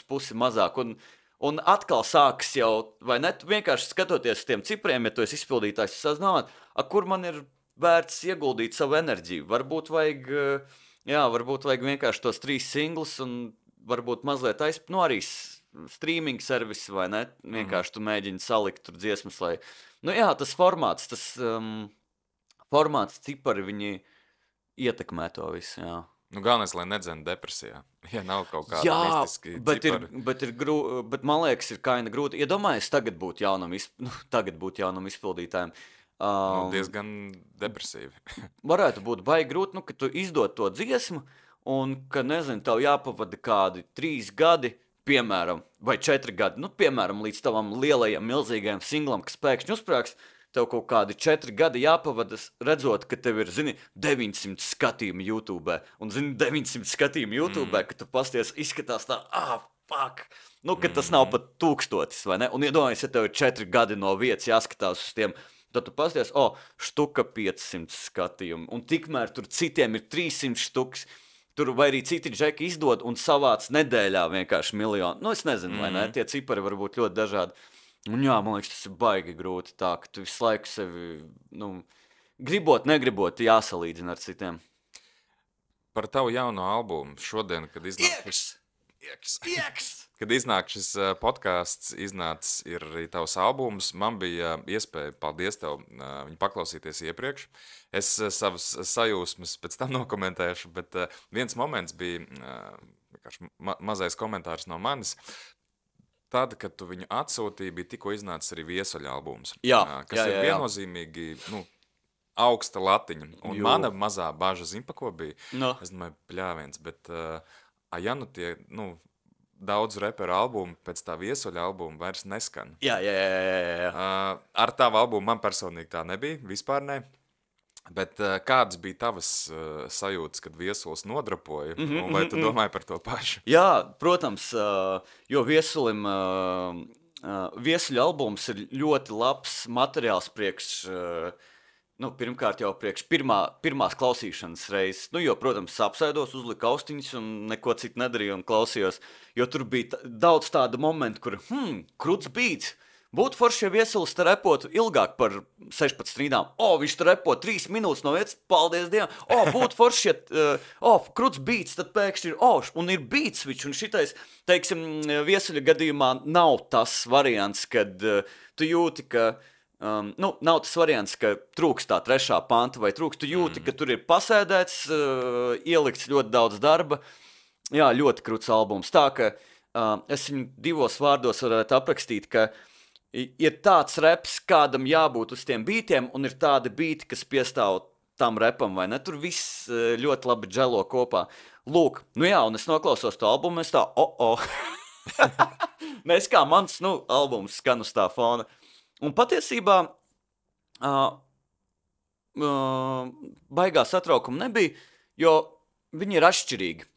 uz pusi mazāk, un atkal sākas jau, vai ne, tu vienkārši skatoties uz tiem cipriem, ja tu esi izpildītājs, tu sāc domāt, kur man ir vērts ieguldīt savu enerģiju, varbūt vajag vienkārši tos 3 singles, un varbūt mazliet arī streaming servisi, vai ne? Vienkārši tu mēģini salikt tur dziesmas, lai... tas formāts, cipari, viņi ietekmē to visu, jā. Galvenais, lai nedzēna depresijā, ja nav kaut kāda mistiski cipari. Bet man liekas, ir kaina grūti. Iedomājies, tagad būtu jaunam izpildītājiem. Diezgan depresīvi. Varētu būt baigi grūti, ka tu izdod to dziesmu, un, ka, tev jāpavada kādi 3 gadi, piemēram, vai 4 gadi, piemēram, līdz tavam lielajam, milzīgajam singlam, kas pēkšņi uzsprāgs, tev kaut kādi 4 gadi jāpavada, redzot, ka tev ir, 900 skatījumi YouTube, un, 900 skatījumi YouTube, ka tu pasties, izskatās tā, fuck, ka tas nav pat 1000, vai ne? Un iedomājies, ja tev ir 4 gadi no vietas jāskatās uz tiem, tad tu pasties, štuka 500 skatījumi, un tikmēr tur citiem ir 300 štuks, tur vai arī citi džeki izdod un savāc nedēļā vienkārši 1 miljonu. Es nezinu, vai ne? Tie cipari var būt ļoti dažādi. Un jā, man liekas, tas ir baigi grūti tā, ka tu visu laiku sevi, gribot, negribot, jāsalīdzina ar citiem. Par tavu jauno albumu šodien, kad iznāk šis podcasts, iznācis ir arī tavs albums, man bija iespēja, paldies tev, viņu paklausīties iepriekš. Es savas sajūsmas pēc tam nokomentēšu, bet viens moments bija mazais komentārs no manis. Tad, kad tu viņu atsūtīji, bija tikko iznācis arī Viesuļa albums, kas ir viennozīmīgi, augsta latiņa. Un mana mazā baža, pa ko bija? Es domāju, pļāviens, bet tie, daudz reperu albumu pēc tā Viesuļa albuma vairs neskan. Jā. Ar tavu albumu man personīgi tā nebija, vispār ne. Bet kādas bija tavas sajūtas, kad Viesulis nodrapoja? Vai tu domāji par to pašu? Jā, protams, jo Viesuļa albums ir ļoti labs materiāls priekš... pirmkārt jau priekš pirmās klausīšanas reizes, jo, protams, apsēdos, uzliku austiņas un neko citu nedarīju un klausījos, jo tur bija daudz tādu momentu, kur, kruts beats, būtu forši, ja Viesulis te repotu ilgāk par 16 rīdām, viņš te repo 3 minūtes no vietas, paldies Dievam, būtu forši, ja, kruts beats, tad pēkšņi ir, un ir beat switch, un šitais, teiksim, Viesuļa gadījumā nav tas variants, kad tu jūti, ka nav tas variants, ka trūks tā 3. panta vai trūks, tu jūti, ka tur ir pasēdēts, ielikts ļoti daudz darba. Jā, ļoti kruts albums. Tā, ka es viņu 2 vārdos varētu aprakstīt, ka ir tāds reps, kādam jābūt uz tiem bītiem, un ir tādi bīti, kas piestāv tam repam, vai ne? Tur viss ļoti labi dželo kopā. Lūk, un es noklausos to albumu, es tā, Nes kā mans, albums skan uz tā fona. Un patiesībā baigā satraukuma nebija, jo viņi ir atšķirīgi.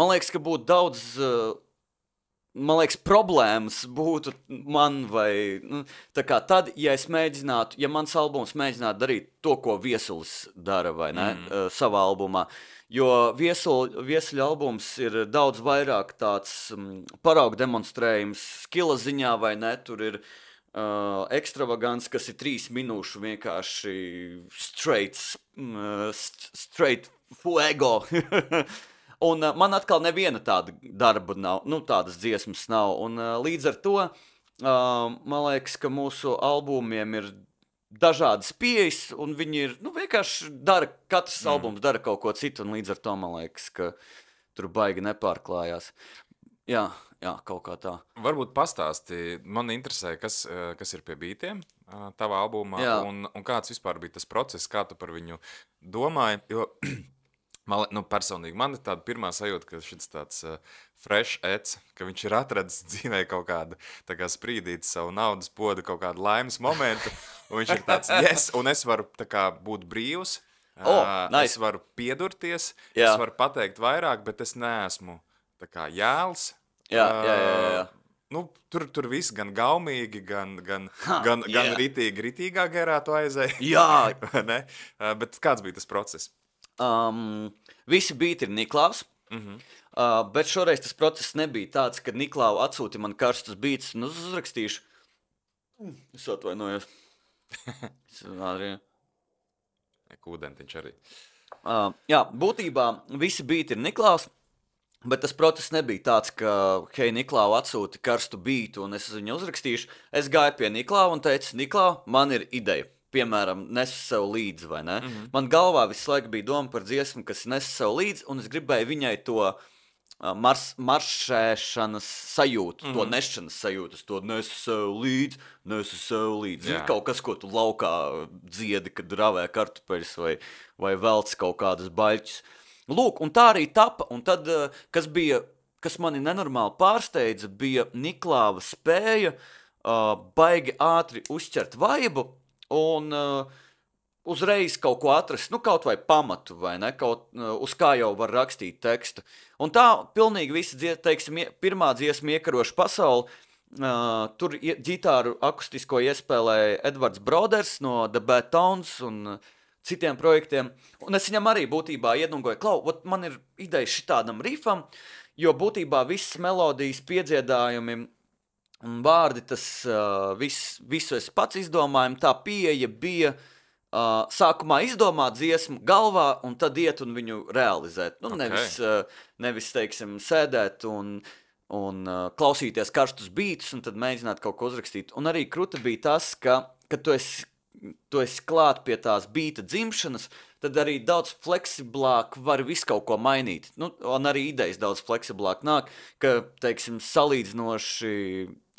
Man liekas, ka būtu daudz man liekas, problēmas būtu man vai, nu, tā kā tad, ja es mēģinātu, ja mans albums mēģinātu darīt to, ko Viesulis dara, vai ne, savā albumā, jo Viesuļa albums ir daudz vairāk tāds paraugu demonstrējums skila ziņā, vai ne, tur ir ekstravagants, kas ir 3 minūšu vienkārši straight fuego. Un man atkal neviena tāda darba nav, nu tādas dziesmas nav. Un līdz ar to, man liekas, ka mūsu albumiem ir dažādas pieejas, un viņi ir, nu vienkārši dara, katrs albums dara kaut ko citu, un līdz ar to, man liekas, ka tur baigi nepārklājās. Jā, kaut kā tā. Varbūt pastāsti, man interesē, kas ir pie bītiem tavā albumā, un kāds vispār bija tas process, kā tu par viņu domāji, jo personīgi man ir tāda pirmā sajūta, ka šis tāds fresh eds, ka viņš ir atradis dzīvē kaut kādu tā kā sprīdīt savu naudas podu, kaut kādu laimes momentu, un viņš ir tāds, yes, un es varu tā kā būt brīvs, nice. Es varu piedurties, es varu pateikt vairāk, bet es neesmu tā kā jēls. Jā. Nu, tur viss gan gaumīgi, gan ritīgā gerā tu aizēji. Jā. Ne? Bet kāds bija tas process? Visi bīti ir Niklaus, bet šoreiz tas process nebija tāds, kad Niklau atsūti man karstus bītus, un uzrakstīšu. Es atvainojos. Kūdentiņš arī. Jā, būtībā visi bīti ir Niklaus. Bet tas process nebija tāds, ka, hei, Niklau atsūti karstu bītu un es viņu uzrakstīšu. Es gāju pie Niklau un teicu, Niklau, man ir ideja. Piemēram, nesu sev līdzi, vai ne? Man galvā visu laiku bija doma par dziesmu, kas nesu sev līdzi, un es gribēju viņai to maršēšanas sajūtu, to nešanas sajūtu, to nesu sev līdzi. Ir kaut kas, ko tu laukā dziedi, kad ravē kartupeļus vai velc kaut kādas baļķus. Lūk, un tā arī tapa, un tad, kas mani nenormāli pārsteidza, bija Niklāva spēja baigi ātri uzķert vaibu un uzreiz kaut ko atrast, nu kaut vai pamatu, vai ne, uz kā jau var rakstīt tekstu. Un tā pilnīgi visa, teiksim, pirmā dziesma Iekaroša pasauli, tur ģitāru akustisko iespēlēja Edvards Broders no The Bad Tones un citiem projektiem, un es viņam arī būtībā iedungoju, Klau, man ir ideja šitādam rifam, jo būtībā visas melodijas piedziedājumi un vārdi, tas visu es pats izdomāju, tā pieeja bija sākumā izdomāt dziesmu galvā un tad iet un viņu realizēt. Nu, nevis, teiksim, sēdēt un klausīties karstus bītus un tad mēģināt kaut ko uzrakstīt. Un arī kruta bija tas, ka tu esi klāt pie tās bīta dzimšanas, tad arī daudz fleksiblāk var visu kaut ko mainīt. Nu, un arī idejas daudz fleksiblāk nāk, ka, teiksim, salīdzinoši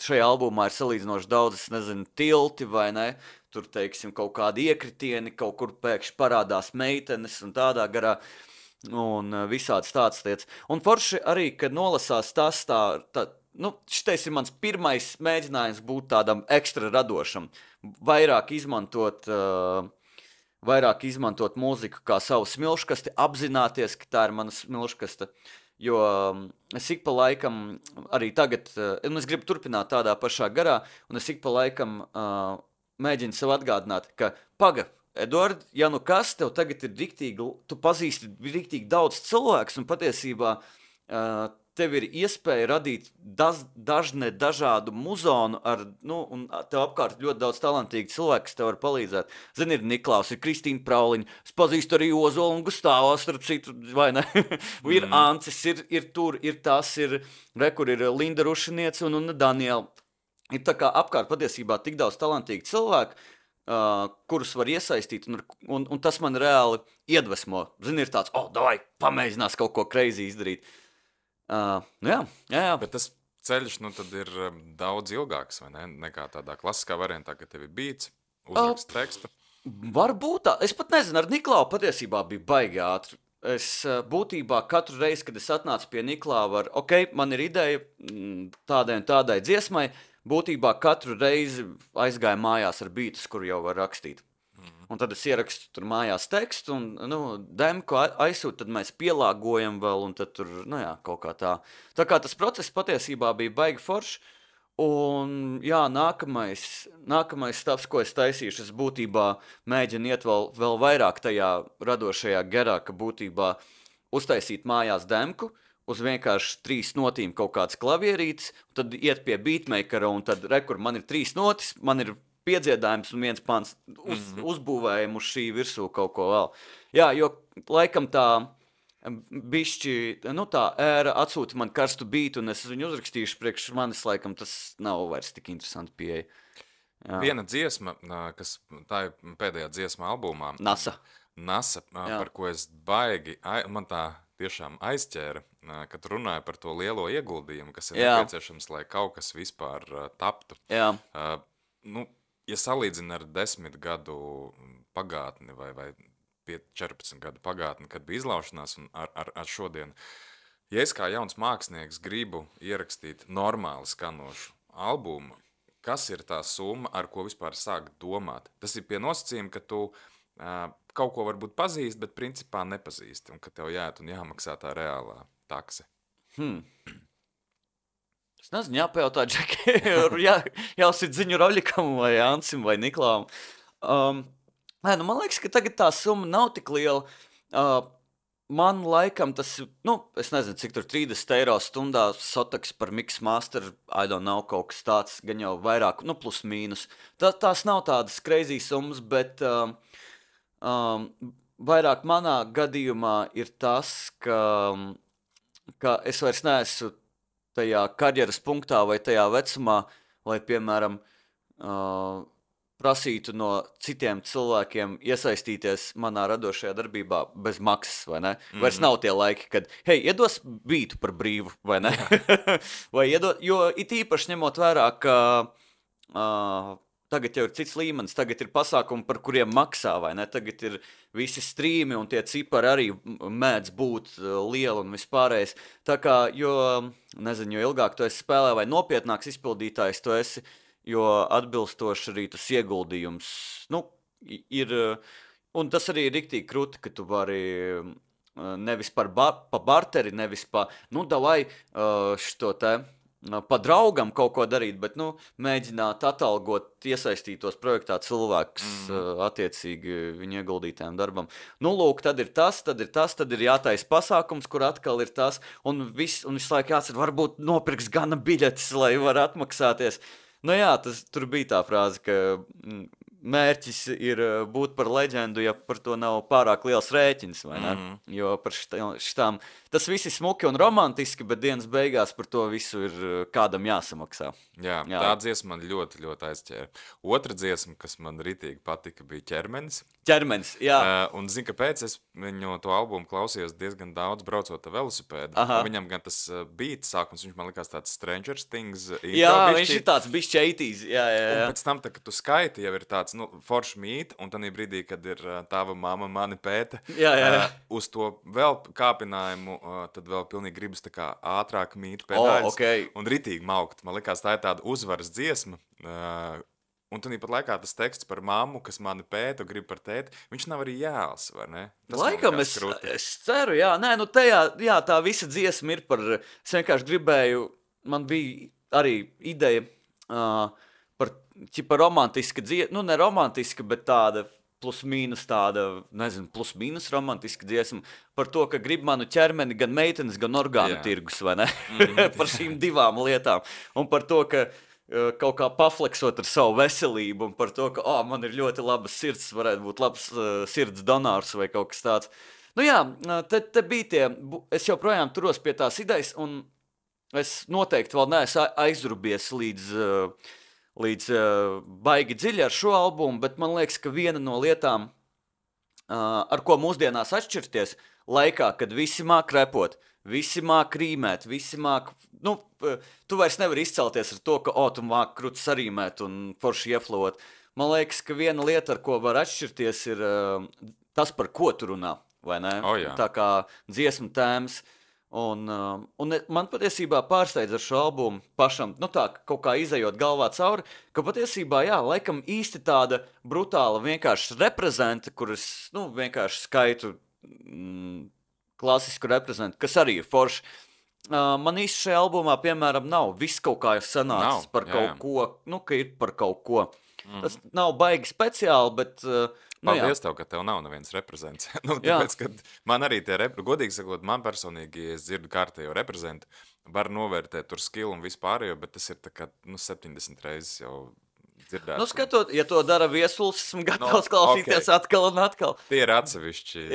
šajā albumā ir salīdzinoši daudz, es nezinu, tilti vai ne, tur, teiksim, kaut kādi iekritieni, kaut kur pēkšņi parādās meitenes un tādā garā, un visādas tādas lietas. Un forši arī, kad nolasās tas nu, šitais ir mans pirmais mēģinājums būt tādam ekstra radošam, vairāk izmantot mūziku kā savu smilškasti, apzināties, ka tā ir mana smilškasta, jo es ik pa laikam arī tagad, un es gribu turpināt tādā pašā garā, un es ik pa laikam mēģinu sev atgādināt, ka Eduard, ja nu kas, tev tagad ir riktīgi, tu pazīsti riktīgi daudz cilvēks, un patiesībā tev ir iespēja radīt dažādu muzonu un tev apkārt ļoti daudz talantīgi cilvēki, kas tev var palīdzēt. Zini, ir Niklaus, ir Kristīna Prauliņa, es pazīstu arī Ozolu un Gustavā, starp citu, vai ne? Ir Ancis, ir tur, ir tas, kur ir Linda Rušiniece un Daniela. Ir tā kā apkārt patiesībā tik daudz talantīgi cilvēki, kurus var iesaistīt, un tas man reāli iedvesmo. Zini, ir tāds, davai, pamēģinās kaut ko crazy izdarīt. Jā. Bet tas ceļš, tad ir daudz ilgāks, vai ne? Nekā tādā klasiskā variantā, ka tev ir beats, uzrakst tekstu. Varbūt tā. Es pat nezinu, ar Niklau patiesībā bija baigi ātri. Es būtībā katru reizi, kad es atnācu pie Niklava man ir ideja tādai un tādai dziesmai, būtībā katru reizi aizgāju mājās ar beatus, kuru jau var rakstīt. Un tad es ierakstu tur mājās tekstu, un, demku aizsūt, tad mēs pielāgojam vēl, un tad tur, kaut kā tā. Tā kā tas process patiesībā bija baigi foršs, un, jā, nākamais stāvs, ko es taisīšu, es būtībā mēģinu iet vēl vairāk tajā radošajā gerā, ka būtībā uztaisīt mājās demku, uz vienkārši 3 notīm kaut kāds klavierītis, tad iet pie beatmakera, un tad, rekur, man ir 3 notis, man ir piedziedājums un 1 pants, uzbūvējam uz šī virsū kaut ko vēl. Jā, jo laikam tā bišķi, tā ēra atsūta man karstu bītu, un es viņu uzrakstīšu priekš manis, laikam tas nav vairs tik interesanti pieeja. Jā. Viena dziesma, kas tā ir pēdējā dziesma albumā. NASA, par ko es baigi, man tā tiešām aizķēra, kad runāja par to lielo ieguldījumu, kas ir nepieciešams, lai kaut kas vispār taptu. Jā. Ja salīdzina ar 10 gadu pagātni vai 14 gadu pagātni, kad bija izlaušanās un ar šodienu, ja es kā jauns mākslinieks gribu ierakstīt normāli skanošu albumu, kas ir tā summa, ar ko vispār sākt domāt? Tas ir pie nosacījuma, ka tu kaut ko varbūt pazīst, bet principā nepazīsti, un ka tev jāiet un jāmaksā tā reālā takse. Es nezinu, jāpajautā Džeki, jāsit ziņu Roļikam vai Ansim vai Niklām. Man liekas, ka tagad tā summa nav tik liela. Man laikam tas, es nezinu, cik tur 30 eiro stundā sotaks par mix master, I don't know, kaut kas tāds, gan jau vairāk, plus mīnus. Tās nav tādas crazy summas, bet vairāk manā gadījumā ir tas, ka es vairs neesmu tajā karjeras punktā vai tajā vecumā, lai, piemēram, prasītu no citiem cilvēkiem iesaistīties manā radošajā darbībā bez maksas, vai ne? Vairs nav tie laiki, kad, hei, iedos bītu par brīvu, vai ne? Vai jo it īpaši ņemot vērā, ka tagad jau ir cits līmenis, tagad ir pasākumi, par kuriem maksā, vai ne? Tagad ir visi strīmi un tie cipari arī mēdz būt lieli un vispārējais. Tā kā, jo ilgāk tu esi spēlē vai nopietnāks izpildītājs tu esi, jo atbilstoši arī tas ieguldījums, ir, un tas arī ir riktīgi krūti, ka tu vari nevis pa barteri, nevis davai šito te, pa draugam kaut ko darīt, bet, mēģināt atalgot iesaistītos projektā cilvēkus attiecīgi viņu ieguldītājiem darbam. Lūk, tad ir tas, tad ir jātais pasākums, kur atkal ir tas, un visu laiku jācer, varbūt nopirks gana biļetes, lai var atmaksāties. Tur bija tā frāze, ka mērķis ir būt par leģendu, ja par to nav pārāk liels rēķins, vai ne? Jo par šitām, tas viss ir smuki un romantiski, bet dienas beigās par to visu ir kādam jāsamaksā. Jā. Tā dziesma man ļoti, ļoti aizķēra. Otra dziesma, kas man ritīgi patika, bija Ķermenis. Jā. Un zinu, kāpēc es viņu to albumu klausījos diezgan daudz braucot ar velosipēdu. Viņam gan tas beat sākums, viņš man likās tāds Stranger Things. Jā, viņš ir tāds bišķi 80s. Jā. Un pēc tam, kad tu skaiti, jau ir tāds forši mīt, un tanī brīdī, kad ir tava mamma mani pēta, uz to vēl kāpinājumu, tad vēl pilnīgi gribas tā kā ātrāk mīt pedāļus un ritīgi maukt. Man likās, tā ir tāda uzvaras dziesma. Un tad pat laikā tas teksts par mammu, kas mani pēta un grib par tēti, viņš nav arī jēls, vai ne? Laikam es ceru, tā visa dziesma ir par, es vienkārši gribēju, man bija arī ideja par romantiska dziesma, ne romantiska, bet tāda plus-mínus romantiska dziesma par to, ka grib manu ķermeni gan meitenes, gan orgānu tirgus, vai ne? Par šīm divām lietām. Un par to, ka kaut kā pafleksot ar savu veselību un par to, ka man ir ļoti labas sirds, varētu būt labs sirds donors vai kaut kas tāds. Te bija tie, es joprojām turos pie tās idejas, un es noteikti vēl neesmu aizrubies līdz baigi dziļi ar šo albumu, bet man liekas, ka viena no lietām, ar ko mūsdienās atšķirties, laikā, kad visi māk repot, visi māk rīmēt, visi māk, tu vairs nevari izcelties ar to, ka, tu māk kruts sarīmēt un forši ieflot. Man liekas, ka viena lieta, ar ko var atšķirties, ir tas, par ko tu runā, vai ne? Jā. Tā kā dziesmu tēmas. Un man patiesībā pārsteidz ar šo albumu pašam, nu tā, kaut kā izejot galvā cauri, ka patiesībā, jā, laikam īsti tāda brutāla vienkārši reprezenta, kuras, nu, vienkārši skaitu klasisku reprezentu, kas arī ir forši. Man īsti šajā albumā, piemēram, nav viss kaut kā ir sanācis par kaut ko, nu, ka ir par kaut ko. Tas nav baigi speciāli, bet... Paldies tev, ka tev nav neviens reprezents. Tāpēc, kad man arī tie godīgi sakot, man personīgi, ja es dzirdu kārtējo reprezentu, var novērtēt tur skilu un vispārējo, bet tas ir tā kā 70 reizes jau dzirdēts. Nu, skatot, ja to dara Viesuls, esmu gatavs klausīties atkal un atkal. Tie ir atsevišķi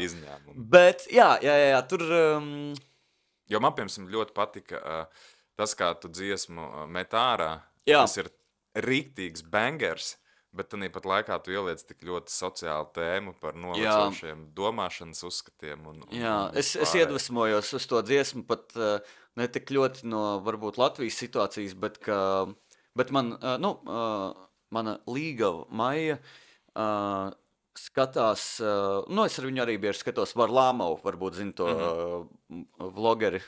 izņēmumi. Bet, jā, tur... Jo man, piemēram, ļoti patika tas, kā tu dziesmu met ārā. Tas ir rīktīgs bangers, bet tāpat laikā tu ieliec tik ļoti sociālu tēmu par novecošiem domāšanas uzskatiem. Es iedvesmojos uz to dziesmu pat ne tik ļoti no varbūt Latvijas situācijas, bet man, mana līgava Maija skatās, es ar viņu arī bieži skatos Varlamovu, varbūt zinu to vlogeri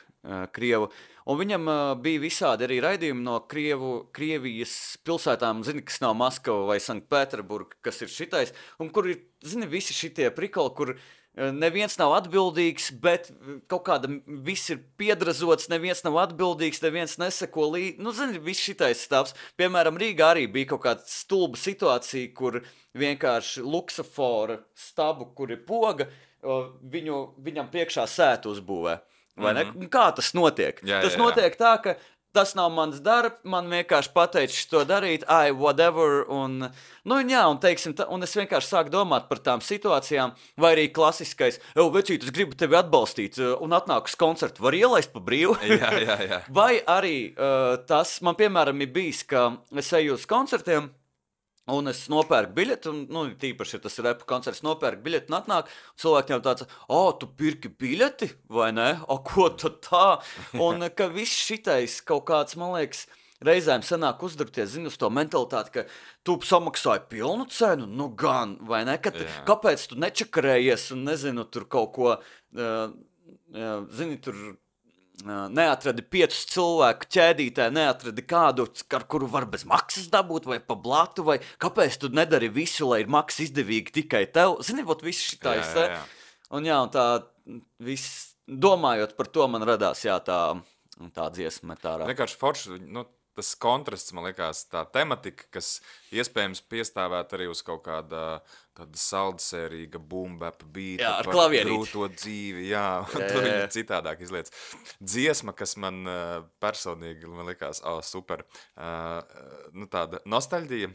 Krievu, un viņam bija visādi arī raidījumi no Krievijas pilsētām, zini, kas nav Maskava vai Sanktpēterburga, kas ir šitais, un kur ir, zini, visi šitie prikoli, kur neviens nav atbildīgs, bet kaut kāda viss ir piedrazots, neviens nav atbildīgs, neviens neseko līdzi. Nu, zini, viss šitais stāvs. Piemēram, Rīgā arī bija kaut kāda stulba situācija, kur vienkārši luksafora stabu, kur ir poga, viņam priekšā sētu uzbūvē. Vai ne? Kā tas notiek? Tas notiek tā, ka tas nav mans darbs, man vienkārši pateicis to darīt, whatever, un teiksim, un es vienkārši sāku domāt par tām situācijām, vai arī klasiskais, vecīt, es gribu tevi atbalstīt, un atnāk uz koncertu, var ielaist pa brīvu? Jā. Vai arī tas, man piemēram ir bijis, ka es eju uz koncertiem, un es nopērku biļeti, un tīpaši, ja tas ir repu koncerts, nopērku biļeti un atnāk, cilvēkiem tāds, tu pirki biļeti, vai ne? Ko tad tā? Un ka viss šitais kaut kāds, man liekas, reizēm sanāk uzdurties, zini, uz to mentalitāti, ka tu samaksāji pilnu cenu, nu gan, vai ne? Kāpēc tu nečakarējies un nezinu, tur kaut ko, zini, tur... neatradi 5 cilvēku ķēdītē, neatradi kādu, ar kuru var bez maksas dabūt, vai pa blatu, vai kāpēc tu nedari visu, lai ir maksa izdevīgi tikai tev? Zini, viss šitais te. Un tā, viss, domājot par to, man radās, tā dziesma met ārā. Vienkārši forši, tas kontrasts, man liekas, tā tematika, kas iespējams piestāvēt arī uz kaut kāda tāda saldsērīga boom-bap beata ar par grūto dzīvi, tur viņa citādāk izliec. Dziesma, kas man personīgi, man liekas, super, tāda nostalģija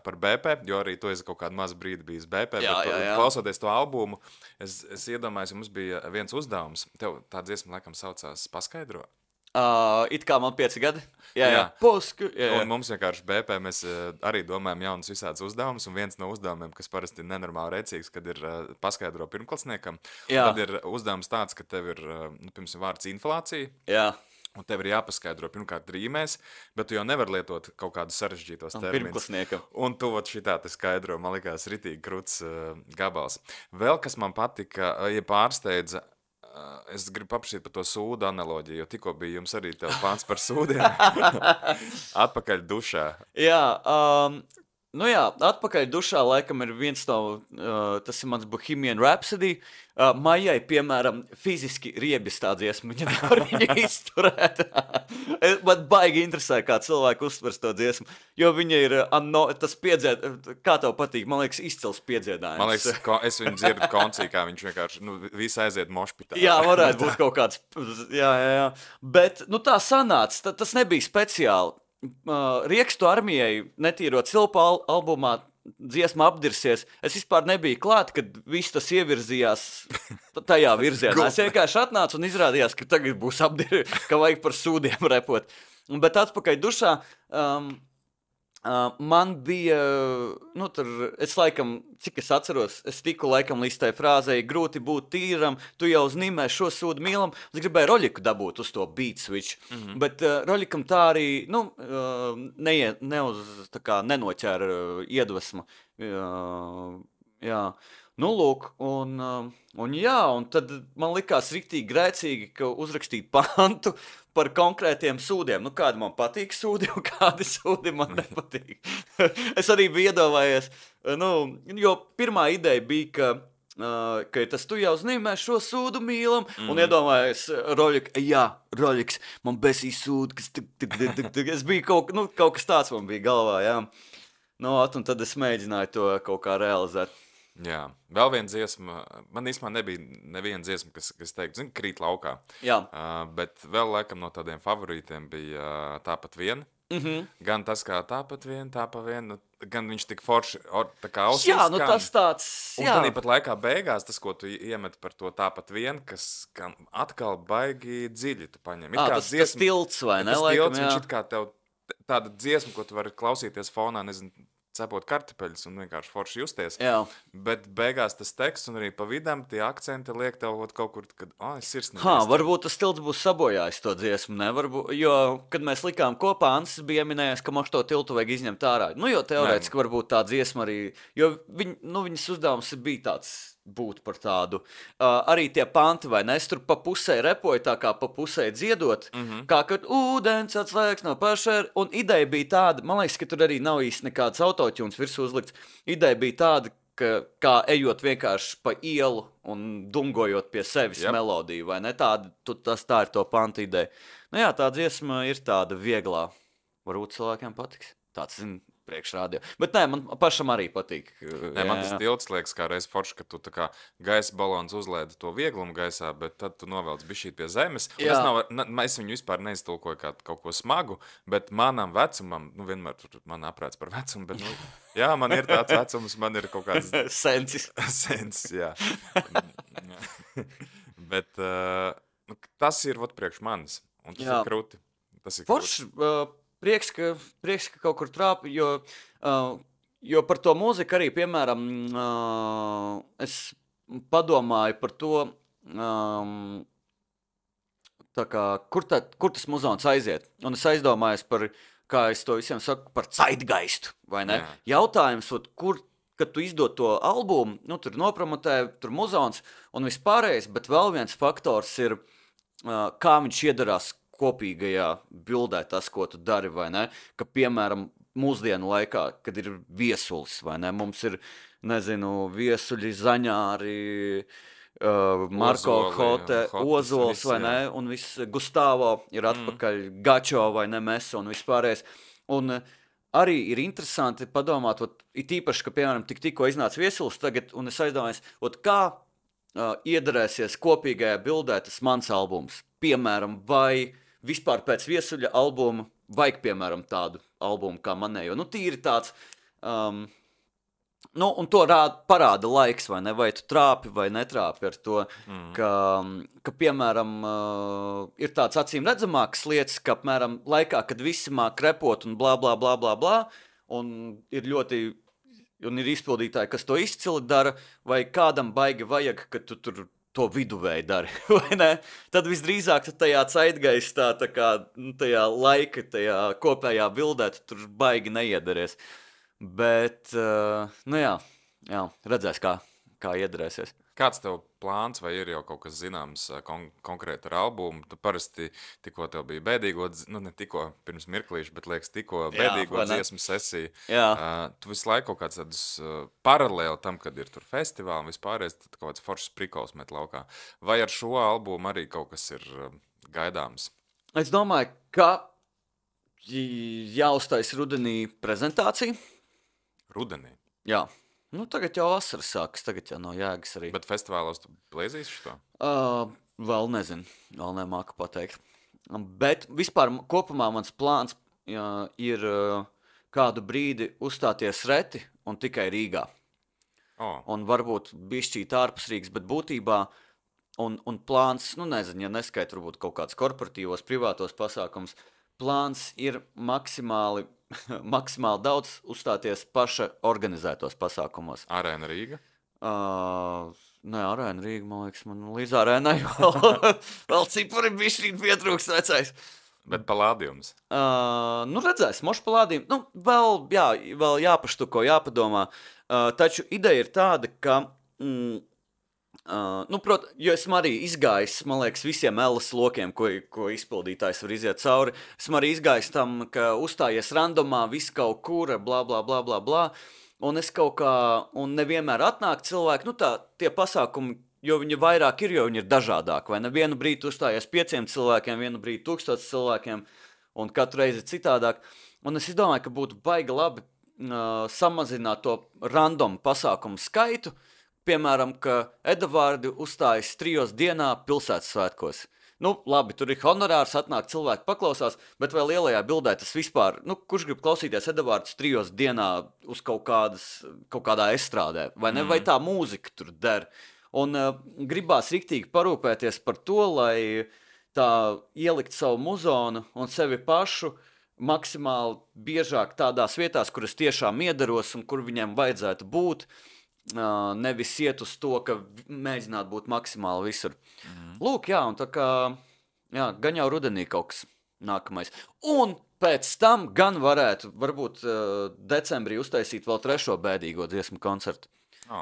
par BP, jo arī tu esi kaut kādu mazu brīdi bijis BP, bet klausoties to albumu, es iedomājos, ja mums bija viens uzdevums, tev tā dziesma laikam saucās Paskaidro? It kā man 5 gadi. Un mums vienkārši BP mēs arī domājam jaunas visādas uzdevumus, un viens no uzdevumiem, kas parasti ir nenormāli rēcīgs, kad ir paskaidro pirmklasniekam, tad ir uzdevums tāds, ka tev ir, piemēram, vārds inflācija, un tev ir jāpaskaidro pirmkārt rīmēs, bet tu jau nevar lietot kaut kādus sarežģītos terminus. Un tu šitā te skaidro, man likās ritīgi kruts gabals. Vēl, kas man patika, ja pārsteidza, es gribu paprasīt par to sūdu analoģiju, jo tikko bija jums arī tev pāns par sūdiem. Atpakaļ dušā. Atpakaļ dušā laikam ir viens no, tas ir mans Bohemian Rhapsody. Maijai, piemēram, fiziski riebjas tā dziesma, viņa nevar viņu izturēt. Man baigi interesē, kā cilvēki uztvers to dziesmu, jo viņa ir, tas kā tev patīk, man liekas, izcils piedziedājums. Man liekas, es viņu dzirdu koncī, kā viņš vienkārši, visi aiziet mošpitā. Jā, varētu būt kaut kāds, jā. Bet, tā sanāca, tas nebija speciāli. Riekstu armijai netīro cilpu albumā dziesma apdirsies. Es vispār nebiju klāt, kad viss tas ievirzījās tajā virzienā. Es vienkārši atnācu un izrādījās, ka tagad būs ka vajag par sūdiem repot. Bet atpakaļ dušā man bija, es laikam, cik es atceros, es tiku laikam līdz tai frāzei, grūti būt tīram, tu jau uznīmē šo sūdu mīlam, es gribēju Roļiku dabūt uz to beat switch, bet Roļikam tā arī, nenoķēra iedvesmu, Jā. Nu, lūk, un jā, un tad man likās riktīgi grēcīgi, ka uzrakstīt pantu par konkrētiem sūdiem. Nu, kādi man patīk sūdi, un kādi sūdi man nepatīk. Es arī biju iedomājies, jo pirmā ideja bija, ka tas tu jau zini, mēs šo sūdu mīlam, un iedomājies Roļiks, man besīs sūdi, kas es biju kaut kas tāds man bija galvā, jā. Un tad es mēģināju to kaut kā realizēt. Jā, vēl viena dziesma, man īstenībā nebija neviena dziesma, kas teiktu, zini, krīt laukā. Jā. Bet vēl laikam no tādiem favorītiem bija Tāpat vien. Gan tas kā tāpat vien, gan viņš tik forši, tā kā ausīs. Jā, tas tāds, jā. Un tad pat laikā beigās tas, ko tu iemet par to tāpat vien, kas atkal baigi dziļi tu paņem. Tas tilts vai ne? Tas tilts, viņš it kā tev tāda dziesma, ko tu vari klausīties fonā, nezinu, cepot kartupeļus un vienkārši forši justies. Jā. Bet beigās tas teksts un arī pa vidam tie akcenti liek tev kaut kur, kad, es sirsnīgi. Varbūt tas tilts būs sabojājis to dziesmu, ne? Varbūt, jo, kad mēs likām kopā, Ansis bija minējis, ka mums to tiltu vajag izņemt ārā. Jo teorētiski varbūt tā dziesma arī, jo viņas uzdevums bija tāds būt par tādu. Arī tie panti, vai ne? Es tur pa pusē repoju, tā kā pa pusē dziedot, kā kad ūdens atslēgs no paša, un ideja bija tāda, man liekas, ka tur arī nav īsti nekāds autotūns virsū uzlikts. Ideja bija tāda, ka kā ejot vienkārši pa ielu un dungojot pie sevis melodiju, vai ne? Tā ir to pantu ideja. Jā, tā dziesma ir tāda vieglā. Varbūt cilvēkiem patiks. Tāds, priekšrādio. Bet nē, man pašam arī patīk. Nē, man tas tilts liekas kā reiz forši, ka tu tā kā gaisa balons uzlēdi to vieglumu gaisā, bet tad tu novelc bišķīt pie zemes. Es viņu vispār neiztulkoju kā kaut ko smagu, bet manam vecumam, vienmēr tur man aprēc par vecumu, bet, jā, man ir tāds vecums, man ir kaut kāds... Sensis. Sensis, jā. Bet tas ir priekš manis, un tas ir krūti. Forši, prieks, ka kaut kur trāpi, jo par to mūziku arī, piemēram, es padomāju par to, tā kā, kur tas muzons aiziet. Un es aizdomājos par, kā es to visiem saku, par zeitgeistu, vai ne? Jā. Jautājums, kad tu izdod to albumu, tur nopromotē, tur muzons un vispārējais, bet vēl viens faktors ir, kā viņš iedarās kopīgajā bildē tas, ko tu dari, vai ne? Ka, piemēram, mūsdienu laikā, kad ir viesulis, vai ne? Mums ir, nezinu, viesuļi, zaņāri, Marko Hote, Ozols, vai ne? Un viss Gustavo ir atpakaļ, Gačo, vai ne? Meso un vispārējais. Un arī ir interesanti padomāt, it īpaši, ka, piemēram, tikko iznāca viesulis tagad, un es aizdomājos, kā iedarēsies kopīgajā bildē tas mans albums. Piemēram, vai vispār pēc viesuļa albuma vajag, piemēram, tādu albumu kā manējo. Tīri tāds, un to parāda laiks, vai ne? Vai tu trāpi vai netrāpi ar to, ka piemēram, ir tāds acīm redzamāks lietas, ka, apmēram, laikā, kad visi māk repot un blā, blā, blā, blā, blā, un ir ļoti, un ir izpildītāji, kas to izcili dara, vai kādam baigi vajag, ka tu tur to viduvēji dari, vai ne? Tad visdrīzāk tajā zeitgeistā, tajā laika, tajā kopējā bildē, tur baigi neiedaries. Bet, jā, redzēs, kā iedarēsies. Kāds tev plāns, vai ir jau kaut kas zināms konkrēti ar albumu? Tu parasti tikko tev bija bēdīgo, ne tikko pirms mirklīša, bet liekas tikko bēdīgo dziesmu sesiju. Tu visu laiku kaut kāds tādus paralēli tam, kad ir tur festivāli un vispārējais, tad kaut kāds foršs prikols met laukā. Vai ar šo albumu arī kaut kas ir gaidāms? Es domāju, ka jāuztais rudenī prezentācija. Rudenī? Jā. Tagad jau vasaras sākas, tagad jau nav jēgas arī. Bet festivālos tu plēzīsi šo? Vēl nezinu, vēl nemāku pateikt. Bet vispār kopumā mans plāns ir kādu brīdi uzstāties reti un tikai Rīgā. Un varbūt bišķīt ārpus Rīgas, bet būtībā un plāns, nezinu, ja neskait varbūt kaut kāds korporatīvos, privātos pasākums, plāns ir maksimāli daudz uzstāties paša organizētos pasākumos. Arēna Rīga? Nē, Arēna Rīga, man liekas, man līdz Arēnai vēl cipari bišķīt pietrūkst vecais. Bet palādījums. Nu, redzēs, mošu palādījumu. Nu, vēl jāpaštuko, jāpadomā. Taču ideja ir tāda, ka, jo esmu arī izgājis, man liekas, visiem LS lokiem, ko izpildītājs var iziet cauri. Esmu arī izgājis tam, ka uzstājies randomā, viss kaut kur, blā, blā, blā, blā, blā. Un es kaut kā, un nevienmēr atnāk cilvēki, tie pasākumi, jo viņi vairāk ir, jo viņi ir dažādāk, vai ne? Vienu brīdi uzstājies 5 cilvēkiem, vienu brīdi 1000 cilvēkiem, un katru reizi citādāk. Un es domāju, ka būtu baigi labi samazināt to random pasākumu skaitu, piemēram, ka Edavārdi uzstājas 3 dienā pilsētas svētkos. Nu, labi, tur ir honorārs, atnāk cilvēki paklausās, bet vai lielajā bildē tas vispār, kurš grib klausīties Edavārdus 3 dienā uz kaut kādā estrādē, vai ne? Vai tā mūzika tur der? Un gribās riktīgi parūpēties par to, lai tā ielikt savu muzonu un sevi pašu maksimāli biežāk tādās vietās, kuras tiešām iedaros un kur viņiem vajadzētu būt, nevis iet uz to, ka mēģināt būt maksimāli visur. Lūk, un tā kā, gan jau rudenī kaut kas nākamais. Un pēc tam gan varētu, varbūt decembrī uztaisīt vēl 3. bēdīgo dziesmu koncertu.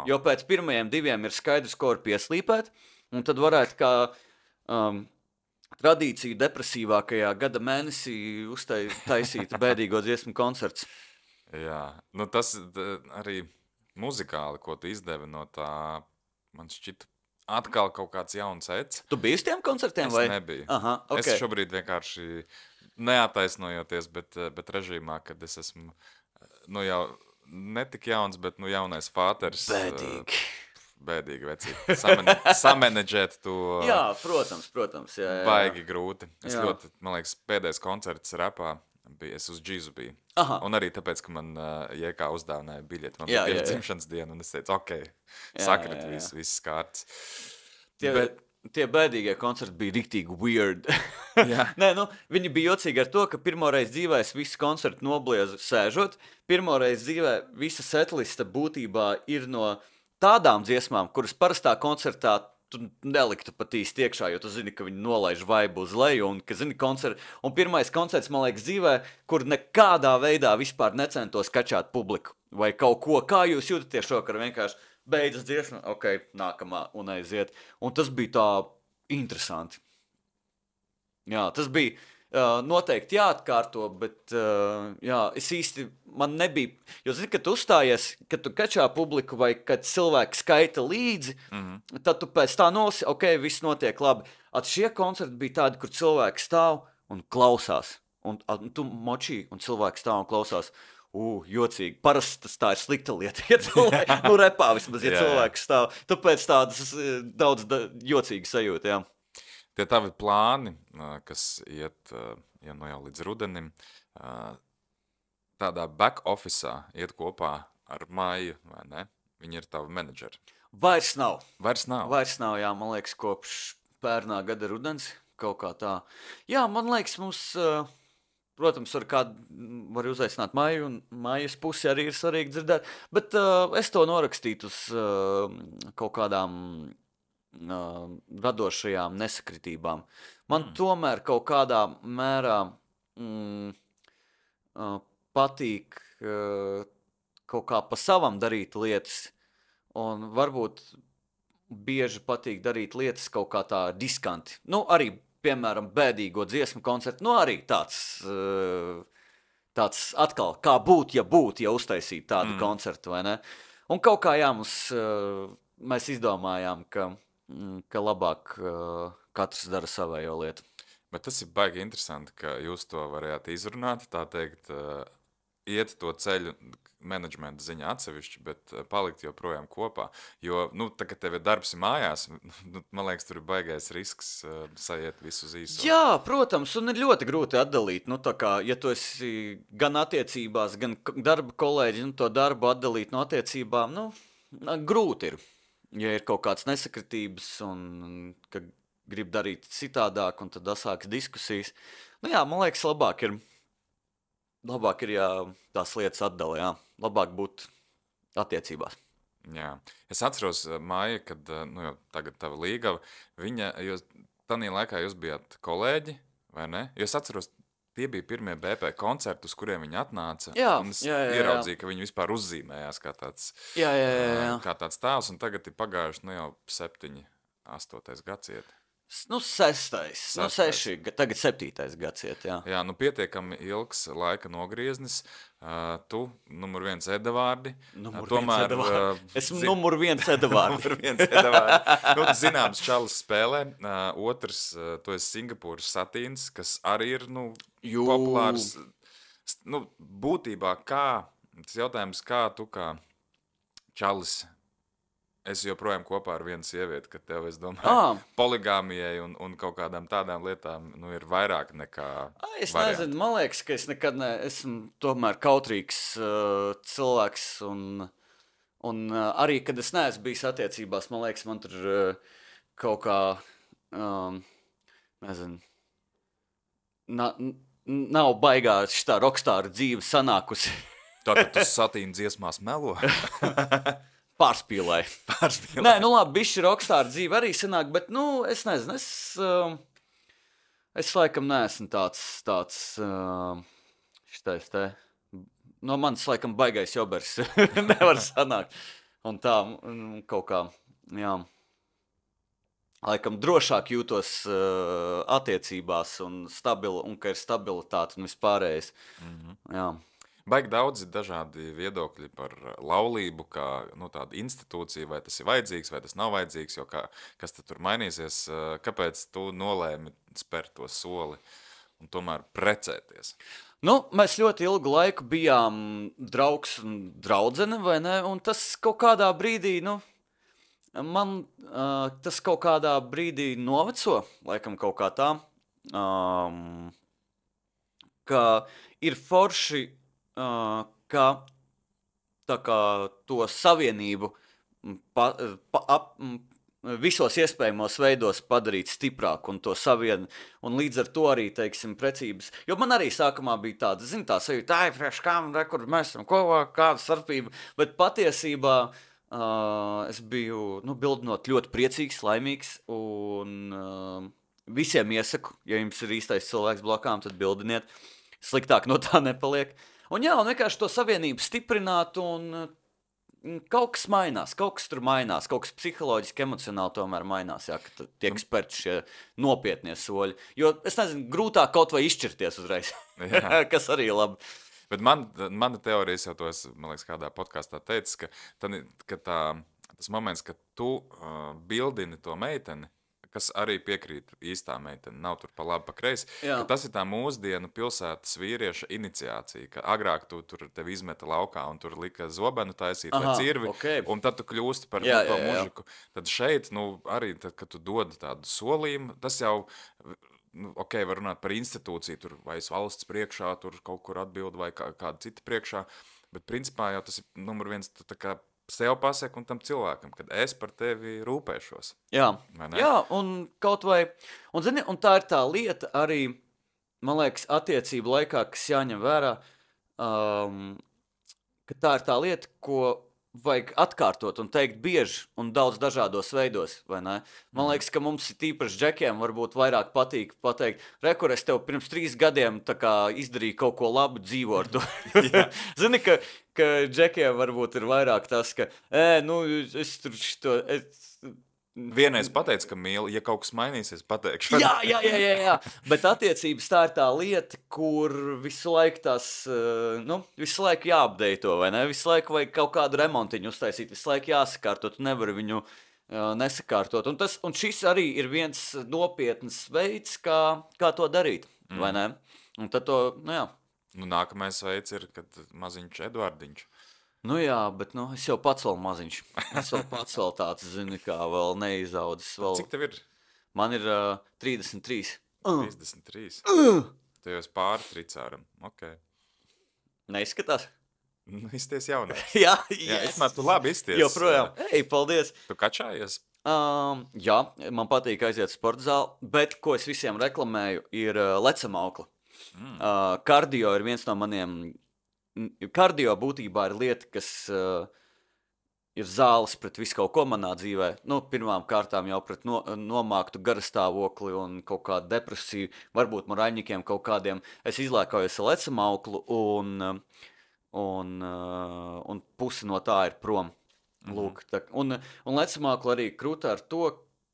Jo pēc pirmajiem 2 ir skaidrs, ko var pieslīpēt, un tad varētu kā tradīciju depresīvākajā gada mēnesī taisīt bēdīgo dziesmu koncerts. Jā, tas arī muzikāli, ko tu izdevi no tā, man šķita atkal kaut kāds jauns ets. Tu biji uz tiem koncertiem? Es nebiju. Aha, okay. Es šobrīd vienkārši neataisnojoties, bet režīmā, kad es esmu, jau ne tik jauns, bet jaunais fāters. Bēdīgi vecīgi. Samanedžēt to. Jā, protams. Jā. Baigi grūti. Es ļoti, man liekas, pēdējais koncerts rapā bija, es uz džīzu biju. Aha. Un arī tāpēc, ka man JK uzdāvināja biļeti. Man bija dzimšanas diena, un es teicu, sakrit viss kārtas. Tie bēdīgie koncerti bija riktīgi weird. Nē, viņi bija jocīgi ar to, ka pirmoreiz dzīvē es visu koncertu nobliezu sēžot. Pirmoreiz dzīvē visa setlista būtībā ir no tādām dziesmām, kuras parastā koncertā tu neliktu pat īsti iekšā, jo tu zini, ka viņi nolaiž vaibu uz leju, un ka zini un pirmais koncerts, man liekas, dzīvē, kur nekādā veidā vispār necentos kačāt publiku vai kaut ko. Kā jūs jūtaties šokar? Vienkārši beidzas dziesma, nākamā un aiziet. Un tas bija tā interesanti. Jā, tas bija noteikti jāatkārto, bet es īsti, man nebija, jo zini, kad tu uzstājies, kad tu kačā publiku vai kad cilvēki skaita līdzi, tad tu pēc tā viss notiek labi. Šie koncerti bija tādi, kur cilvēki stāv un klausās, un tu močī, un cilvēki stāv un klausās. Jocīgi. Parasti tā ir slikta lieta, ja cilvēki, repā vismaz, ja cilvēki stāv. Tāpēc tādas daudz jocīgas sajūta, jā. Tie tavi plāni, kas iet jau līdz rudenim, tādā back office'ā iet kopā ar Maiju, vai ne? Viņi ir tavi menedžeri. Vairs nav. Vairs nav, jā, man liekas, kopš pērnā gada rudens, kaut kā tā. Jā, man liekas, mums... Protams, var uzaicināt Maiju, un Maijas pusi arī ir svarīgi dzirdēt, bet es to norakstītu uz kaut kādām radošajām nesakritībām. Man tomēr kaut kādā mērā patīk kaut kā pa savam darīt lietas, un varbūt bieži patīk darīt lietas kaut kā tā diskanti. Arī piemēram, bēdīgo dziesmu koncertu, arī tāds atkal, kā būtu, ja uztaisītu tādu koncertu, vai ne? Un kaut kā, mēs izdomājām, ka labāk katrs dara savējo lietu. Bet tas ir baigi interesanti, ka jūs to varējāt izrunāt, tā teikt, iet to ceļu menedžmenta ziņā atsevišķi, bet palikt joprojām kopā. Jo, tā, kad tev ir darbs mājās, man liekas, tur ir baigais risks sajiet visu uz īso. Jā, protams, un ir ļoti grūti atdalīt. Tā kā, ja tu esi gan attiecībās, gan darba kolēģi, to darbu atdalīt no attiecībām, grūti ir. Ja ir kaut kāds nesakritības un ka grib darīt citādāk, un tad asāks diskusijas. Man liekas, labāk ir, ja tās lietas atdala, jā. Labāk būt attiecībās. Jā. Es atceros, Maija, kad, jau tagad tava līgava, viņa, tajā laikā jūs bijāt kolēģi, vai ne? Jo es atceros, tie bija pirmie BP koncerti, uz kuriem viņi atnāca. Jā, un es jā. ieraudzīju, ka viņi vispār uzzīmējās kā tāds, Jā. kā tāds tēls, un tagad ir pagājuši jau 7, 8 gads iet. Nu, 6. Nu, 6, tagad 7. gads iet, jā. Jā, nu pietiekami ilgs laika nogrieznis. Tu, numur 1 Edavārdi. Tomēr esmu numur 1 Edavārdi. Numur 1 Edavārdi. Nu, zināms, čalis spēlē. Otrs, tu esi Singapūras Satīns, kas arī ir, populārs. Nu, būtībā tas jautājums, kā tu kā čalis esi joprojām kopā ar vienu sievieti, ka tev, es domāju, poligāmijai un kaut kādām tādām lietām ir vairāk nekā Es nezinu, man liekas, ka es nekad esmu tomēr kautrīgs cilvēks, un arī, kad es neesmu bijis attiecībās, man liekas, man tur kaut kā, nezinu, nav baigā šitā rokstāra dzīve sanākusi. Tātad tu Satīna dziesmās melo? Pārspīlēju. Nē, nu labi, bišķi rokstāra dzīve arī sanāk, bet, es nezinu, es laikam neesmu tāds šitais te, no manis laikam baigais jobers nevar sanākt. Un tā, kaut kā, jā, laikam drošāk jūtos attiecībās un ka ir stabilitāte un vispārējais. Jā. Baigi daudz ir dažādi viedokļi par laulību, kā tādu institūciju, vai tas ir vajadzīgs, vai tas nav vajadzīgs, jo kas tad tur mainīsies, kāpēc tu nolēmi spērt to soli un tomēr precēties? Mēs ļoti ilgu laiku bijām draugs un draudzene, vai ne? Un tas kaut kādā brīdī, man tas kaut kādā brīdī noveco, laikam kaut kā tā, ka ir forši, ka tā kā to savienību visos iespējamos veidos padarīt stiprāku un to un līdz ar to arī, teiksim, precības. Jo man arī sākumā bija tāda, tā sajūta, priekš kam, kur mēs esam kopā, kāda starpība, bet patiesībā es biju, bildinot ļoti priecīgs, laimīgs un visiem iesaku, ja jums ir īstais cilvēks blakām, tad bildiniet, sliktāk no tā nepaliek. Un vienkārši to savienību stiprināt un kaut kas mainās, kaut kas tur mainās, kaut kas psiholoģiski, emocionāli tomēr mainās, ka tiek spērti šie nopietnie soļi. Jo, es nezinu, grūtāk kaut vai izšķirties uzreiz, kas arī labi. Bet mana teorijas jau to es, man liekas, kādā podkastā teicis, ka tas moments, kad tu bildini to meiteni, kas arī piekrīt īstā meitene, nav tur pa labi, pa kreisi, ka tas ir tā mūsdienu pilsētas vīrieša iniciācija, ka agrāk tu tur tevi izmeta laukā un tur lika zobenu taisīt vai cirvi, un tad tu kļūsti par to mužiku. Tad šeit, arī tad, kad tu dod tādu solījumu, tas jau, var runāt par institūciju, tur vai es valsts priekšā, tur kaut kur atbildu vai kāda cita priekšā, bet principā jau tas ir numur 1, tu tā kā sev pasaka un tam cilvēkam, kad es par tevi rūpēšos. Jā, un kaut vai, un tā ir tā lieta arī, man liekas, attiecību laikā, kas jāņem vērā, ka tā ir tā lieta, ko vajag atkārtot un teikt bieži un daudz dažādos veidos, vai ne? Man liekas, ka mums ir tīpaši džekiem varbūt vairāk patīk pateikt, rekur, es tev pirms 3 gadiem tā kā izdarīju kaut ko labu, dzīvo ar to. Zini, ka džekiem varbūt ir vairāk tas, ka, es tur šito... Vienreiz pateicu, ka mīlu, ja kaut kas mainīsies, pateikšu. Jā, bet attiecības tā ir tā lieta, kur visu laiku tās, visu laiku jāapdeito, vai ne? Visu laiku vajag kaut kādu remontiņu uztaisīt, visu laiku jāsakārtot, tu nevari viņu nesakārtot. Un šis arī ir viens nopietns veids, kā to darīt, vai ne? Un tad to, jā. Nākamais veids ir, kad maziņš Eduardiņš. Bet es jau pats vēl maziņš. Es vēl pats vēl tāds, zini, kā vēl neizaudzis. Cik tev ir? Man ir 33. 33? Tev jau pāri tricāram. Ok. Neizskatās? Izties jaunais. Jā, es man tu labi izties. Joprojām. Paldies. Tu kačājies? Jā, man patīk aiziet sporta zāli, bet ko es visiem reklamēju, ir lecamaukla. Kardio ir viens no maniem... Kardio būtībā ir lieta, kas ir zāles pret visu kaut ko manā dzīvē. Nu, pirmām kārtām jau pret nomāktu garastāvokli un kaut kādu depresiju, varbūt morāļņikiem kaut kādiem. Es izlēkājos ar lecamauklu un pusi no tā ir prom. Lūk, un lecamākla arī krūta ar to,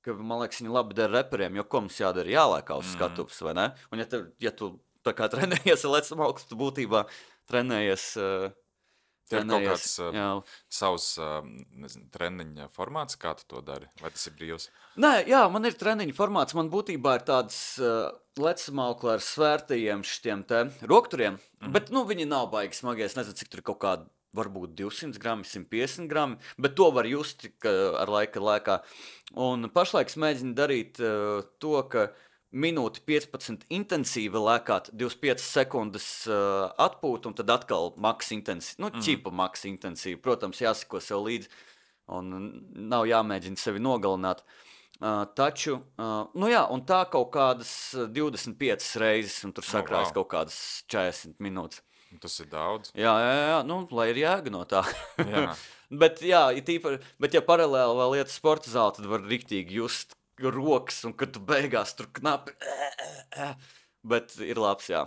ka, man liekas, viņi labi dara reperiem, jo ko mums jādara? Jālēkā uz skatuves, vai ne? Un ja tu tā kā trenējies ar lecamāklu, tu būtībā trenējies... Tev ir kaut kāds savs treniņa formāts, kā tu to dari? Vai tas ir brīvs? Nē, jā, man ir treniņa formāts. Man būtībā ir tāds lecamaukla ar svērtajiem šitiem te rokturiem, bet, viņi nav baigi smagi. Es nezinu, cik tur ir kaut kādi, varbūt 200 grami, 150 grami, bet to var just ar laika lēkā. Un pašlaik es mēģinu darīt to, ka minūti 15 intensīvi lēkāt, 25 sekundes atpūt, un tad atkal maks intensīvi, ķipa maks intensīvi. Protams, jāsako sev līdzi, un nav jāmēģina sevi nogalināt. Taču, un tā kaut kādas 25 reizes, un tur sakrājas kaut kādas 40 minūtes. Tas ir daudz. Jā, lai ir jēga no tā. Bet ja paralēli vēl iet sporta zāli, tad var riktīgi just rokas, un kad tu beigās tur knapi, bet ir labs, jā.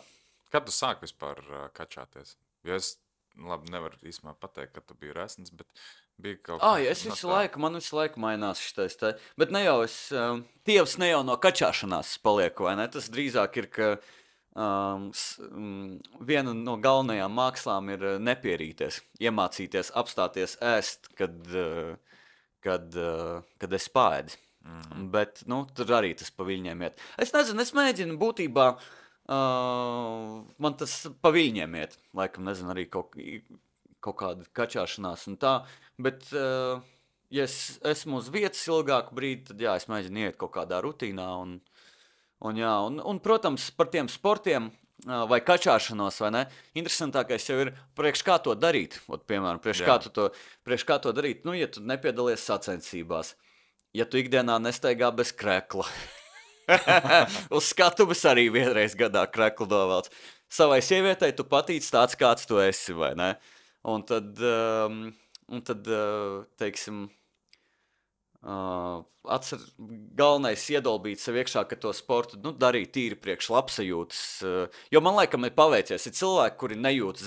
Kad tu sāki vispār kačāties? Jo es, nevaru īsumā pateikt, ka tu biji resns, bet bija kaut kā... Man visu laiku mainās šitais te, bet ne jau tievs ne jau no kačāšanās palieku, vai ne? Tas drīzāk ir, ka viena no galvenajām mākslām ir nepierīties, iemācīties, apstāties ēst, kad es pāēdi. Bet, tur arī tas pa viļņiem iet. Es nezinu, es mēģinu būtībā, man tas pa viļņiem iet. Laikam, nezinu, arī kaut kāda kačāšanās un tā. Bet, ja es esmu uz vietas ilgāku brīdi, tad jā, es mēģinu iet kaut kādā rutīnā. Un, protams, par tiem sportiem vai kačāšanos, vai ne? Interesantākais jau ir, priekš kā to darīt. Piemēram, priekš kā to darīt, ja tu nepiedalies sacensībās. Ja tu ikdienā nestaigā bez krekla. Uz skatuves arī vienreiz gadā kreklu dovēlts. Savai sievietei tu patīc tāds, kāds tu esi, vai ne? Un tad teiksim, galvenais iedolbīt sev iekšā, ka to sportu darīt tīri priekš labsajūtas. Jo man laikam ir paveicies, ir cilvēki, kuri nejūt,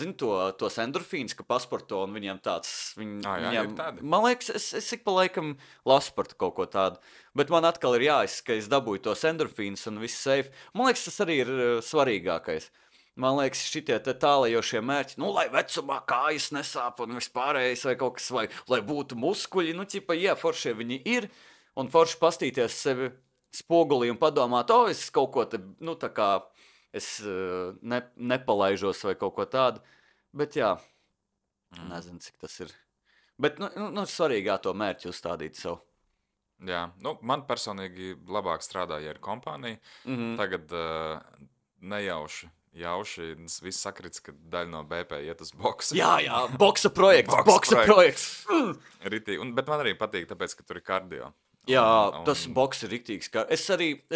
tos endorfīns, ka pasporto, un viņiem tāds... ir tādi. Man liekas, es ik pa laikam lasu par kaut ko tādu. Bet man atkal ir ka es dabūju tos endorfīns un viss safe. Man liekas, tas arī ir svarīgākais. Man liekas, šitie tālajošie mērķi, lai vecumā kājas nesāp un vispārējais vai kaut kas, vai lai būtu muskuļi, foršie viņi ir, un forši pastīties sevi spogulī un padomāt, es kaut ko te, tā kā es nepalaižos vai kaut ko tādu, bet jā, nezinu, cik tas ir. Bet, svarīgā to mērķi uzstādīt sev. Jā, man personīgi labāk strādāja ar kompāniju, tagad nejauši. Viss sakrits, ka daļa no BP iet uz boksu. Jā, boksa projekts. Bet man arī patīk, tāpēc, ka tur ir kardio. Jā, tas boks ir riktīgs. Es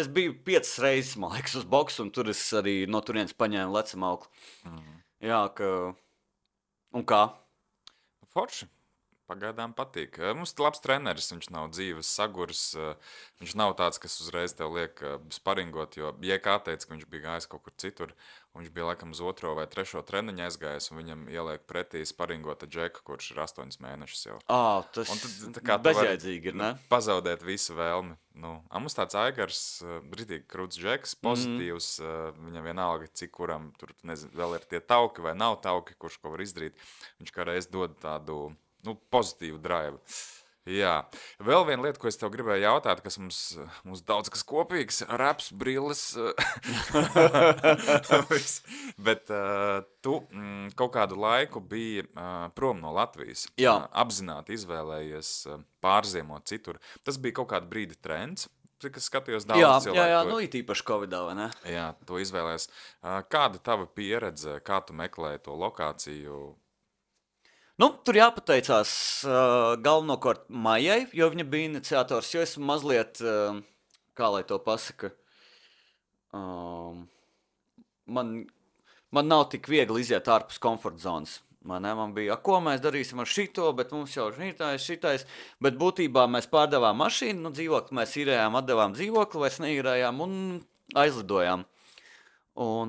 biju 5 reizes, man liekas, uz boksu, un tur es arī no turienes paņēmu lecamauklu. Jā, un kā? Forši. Pagaidām patīk. Mums ir labs treneris, viņš nav dzīves sagurs, viņš nav tāds, kas uzreiz tev liek sparingot, jo kā teica, ka viņš bija gājis kaut kur citur, un viņš bija laikam uz 2. vai 3. treniņu aizgājis, un viņam ieliek pretī sparingota džeka, kurš ir 8 mēnešus jau. Tas bezjēdzīgi ir, ne? Pazaudēt visu vēlmi. Mums tāds Aigars, ritīgi krūts džeks, pozitīvs, viņam vienalga, cik kuram tur, nezinu, vēl ir tie tauki vai nav tauki, kurš ko var izdarīt. Viņš kā reiz dod tādu pozitīvu drive. Jā. Vēl viena lieta, ko es tev gribēju jautāt, kas mums daudz kas kopīgs, raps, brilles. Bet tu kaut kādu laiku biji prom no Latvijas. Jā. Apzināti izvēlējies pārziemot citur. Tas bija kaut kāda brīdi trends, kas skatījos daudz cilvēku. Jā, īpaši Covidā, vai ne? Jā, to izvēlēs. Kāda tava pieredze, kā tu meklēji to lokāciju? Tur jāpateicās galvenokārt Maijai, jo viņa bija iniciators, jo esmu mazliet, kā lai to pasaka, man nav tik viegli iziet ārpus komforta zonas. Man bija, ko mēs darīsim ar šito, bet mums jau šitais. Bet būtībā mēs pārdevām mašīnu, dzīvokli mēs īrējām, atdevām dzīvokli, vairs neīrējām un aizlidojām. Un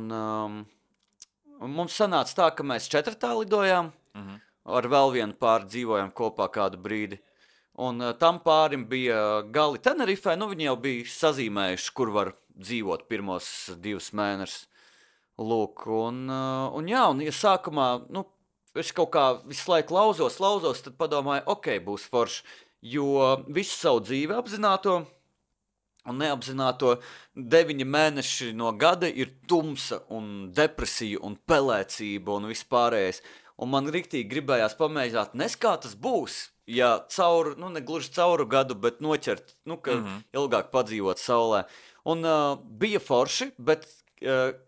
mums sanāca tā, ka mēs 4 lidojām, ar vēl vienu pāri dzīvojām kopā kādu brīdi. Un tam pārim bija gali Tenerifē, viņi jau bija sazīmējuši, kur var dzīvot pirmos 2 mēnešus. Lūk, un ja sākumā, es kaut kā visu laiku lauzos, tad padomāju, būs forši, jo visu savu dzīvi apzināto un neapzināto 9 mēneši no gada ir tumsa un depresija un pelēcība un vispārējais. Un man riktīgi gribējās pamēģināt, kā tas būs, ja ne gluži cauru gadu, bet noķert, ka ilgāk padzīvot saulē. Un bija forši, bet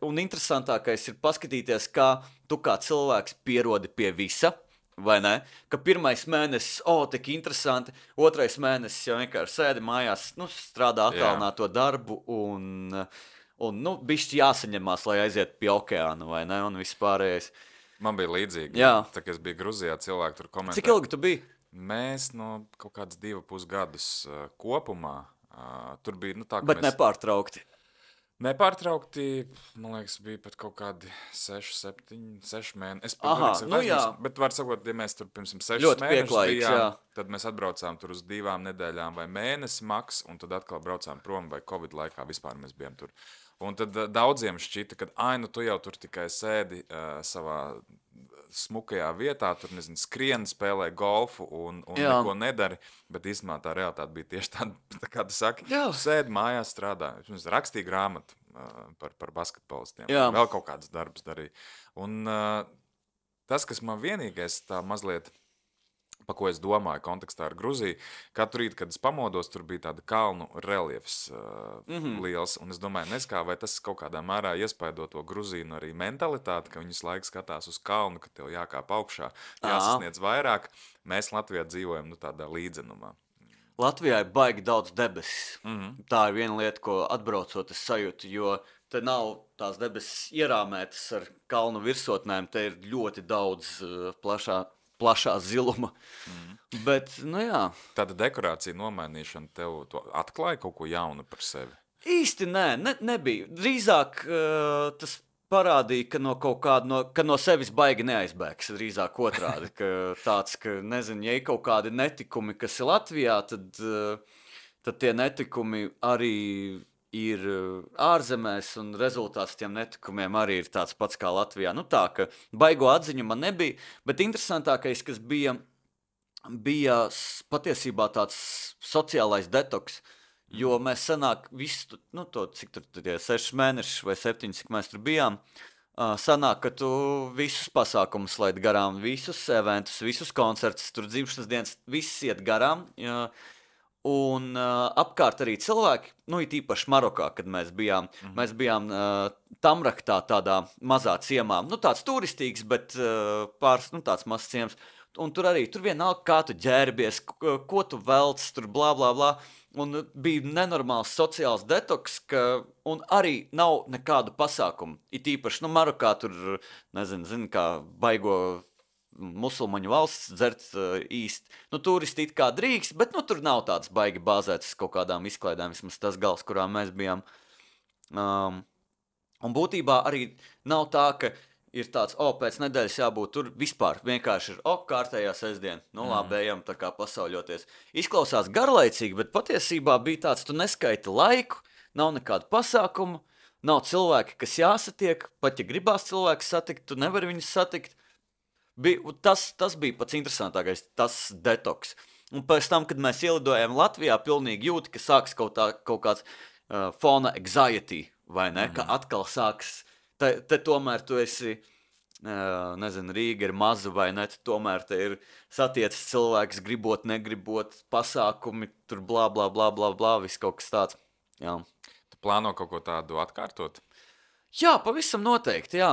un interesantākais ir paskatīties, kā tu kā cilvēks pierodi pie visa, vai ne? Ka pirmais mēnesis, tik interesanti, otrais mēnesis jau vienkārši sēdi mājās, strādā attālināto darbu un bišķi jāsaņemās, lai aiziet pie okeāna, vai ne? Un vispārējais. Man bija līdzīgi. Tā, kad es biju Gruzijā, cilvēki tur komentē. Cik ilgi tu biji? Mēs kaut kāds 2,5 gadus kopumā. Tur bija, tā, ka bet nepārtraukti. Nepārtraukti, man liekas, bija pat kaut kādi 6 mēneši. Bet var sakot, ja mēs tur pirms 6 mēnešus bijām, tad mēs atbraucām tur uz 2 nedēļām vai mēnesi maks, un tad atkal braucām prom vai Covid laikā vispār mēs bijām tur. Un tad daudziem šķita, ka tu jau tur tikai sēdi savā smukajā vietā, tur, skrien, spēlē golfu un neko nedari, bet īstenībā tā realitāte bija tieši tāda, kā tu saki, sēdi mājās strādā, rakstīja grāmatu par basketbolistiem, vēl kaut kādas darbus darīja. Un tas, kas man vienīgais tā mazliet, pa ko es domāju kontekstā ar Gruziju, katru rītu, kad es pamodos, tur bija tāda kalnu reliefs liels, un es domāju, vai tas kaut kādā mērā iespaido to Gruziju arī mentalitāti, ka viņas laiks skatās uz kalnu, ka tev jākāp augšā, jāsasniedz vairāk. Mēs Latvijā dzīvojam tādā līdzenumā. Latvijā ir baigi daudz debesis. Tā ir viena lieta, ko atbraucot es sajūtu, jo te nav tās debesis ierāmētas ar kalnu virsotnēm, te ir ļoti daudz plašā ziluma. Bet, jā. Tāda dekorācija nomainīšana tev atklāja kaut ko jaunu par sevi? Īsti nebija. Drīzāk tas parādīja, ka no sevis baigi neaizbēgs. Drīzāk otrādi, ka nezinu, ja ir kaut kādi netikumi, kas ir Latvijā, tad tie netikumi arī ir ārzemēs, un rezultāts tiem netikumiem arī ir tāds pats kā Latvijā. Tā, ka baigo atziņu man nebija, bet interesantākais, kas bija patiesībā tāds sociālais detoks, jo mēs sanāk visu, cik tur tie 6 mēneši vai 7, cik mēs tur bijām, sanāk, ka tu visus pasākumus laid garām, visus eventus, visus koncertus, tur dzimšanas dienas, viss iet garām, un apkārt arī cilvēki, it īpaši Marokā, kad mēs bijām, mēs bijām Tamraktā tādā mazā ciemā, tāds turistīgs, bet tāds mazs ciems, un tur vienalga, kā tu ģērbies, ko tu velc, tur blā, blā, blā, un bija nenormāls sociāls detoks, un arī nav nekādu pasākumu, it īpaši, Marokā tur, nezinu, kā baigo musulmaņu valsts dzert īsti. Turisti it kā drīkst, bet tur nav tāds baigi bāzēts kaut kādām izklaidēm, vismaz tas gals, kurā mēs bijām. Un būtībā arī nav tā, ka ir tāds, pēc nedēļas jābūt tur vispār. Vienkārši ir, kārtējā sestdiena, labi, ejam tā kā pasauļoties. Izklausās garlaicīgi, bet patiesībā bija tāds, tu neskaiti laiku, nav nekādu pasākumu, nav cilvēki, kas jāsatiek, pat ja gribās cilvēki satikt, tu nevari viņus satikt. Tas bija pats interesantākais, tas detoks. Un pēc tam, kad mēs ielidojām Latvijā, pilnīgi jūti, ka sāks kaut kāds fona anxiety, vai ne? Ka atkal sāks, te tomēr tu esi, nezinu, Rīga ir maza, vai ne? Tomēr te ir satiecis cilvēks, gribot, negribot, pasākumi, tur blā, blā, blā, blā, blā, viss kaut kas tāds. Jā. Tu plāno kaut ko tādu atkārtot? Jā, pavisam noteikti, jā.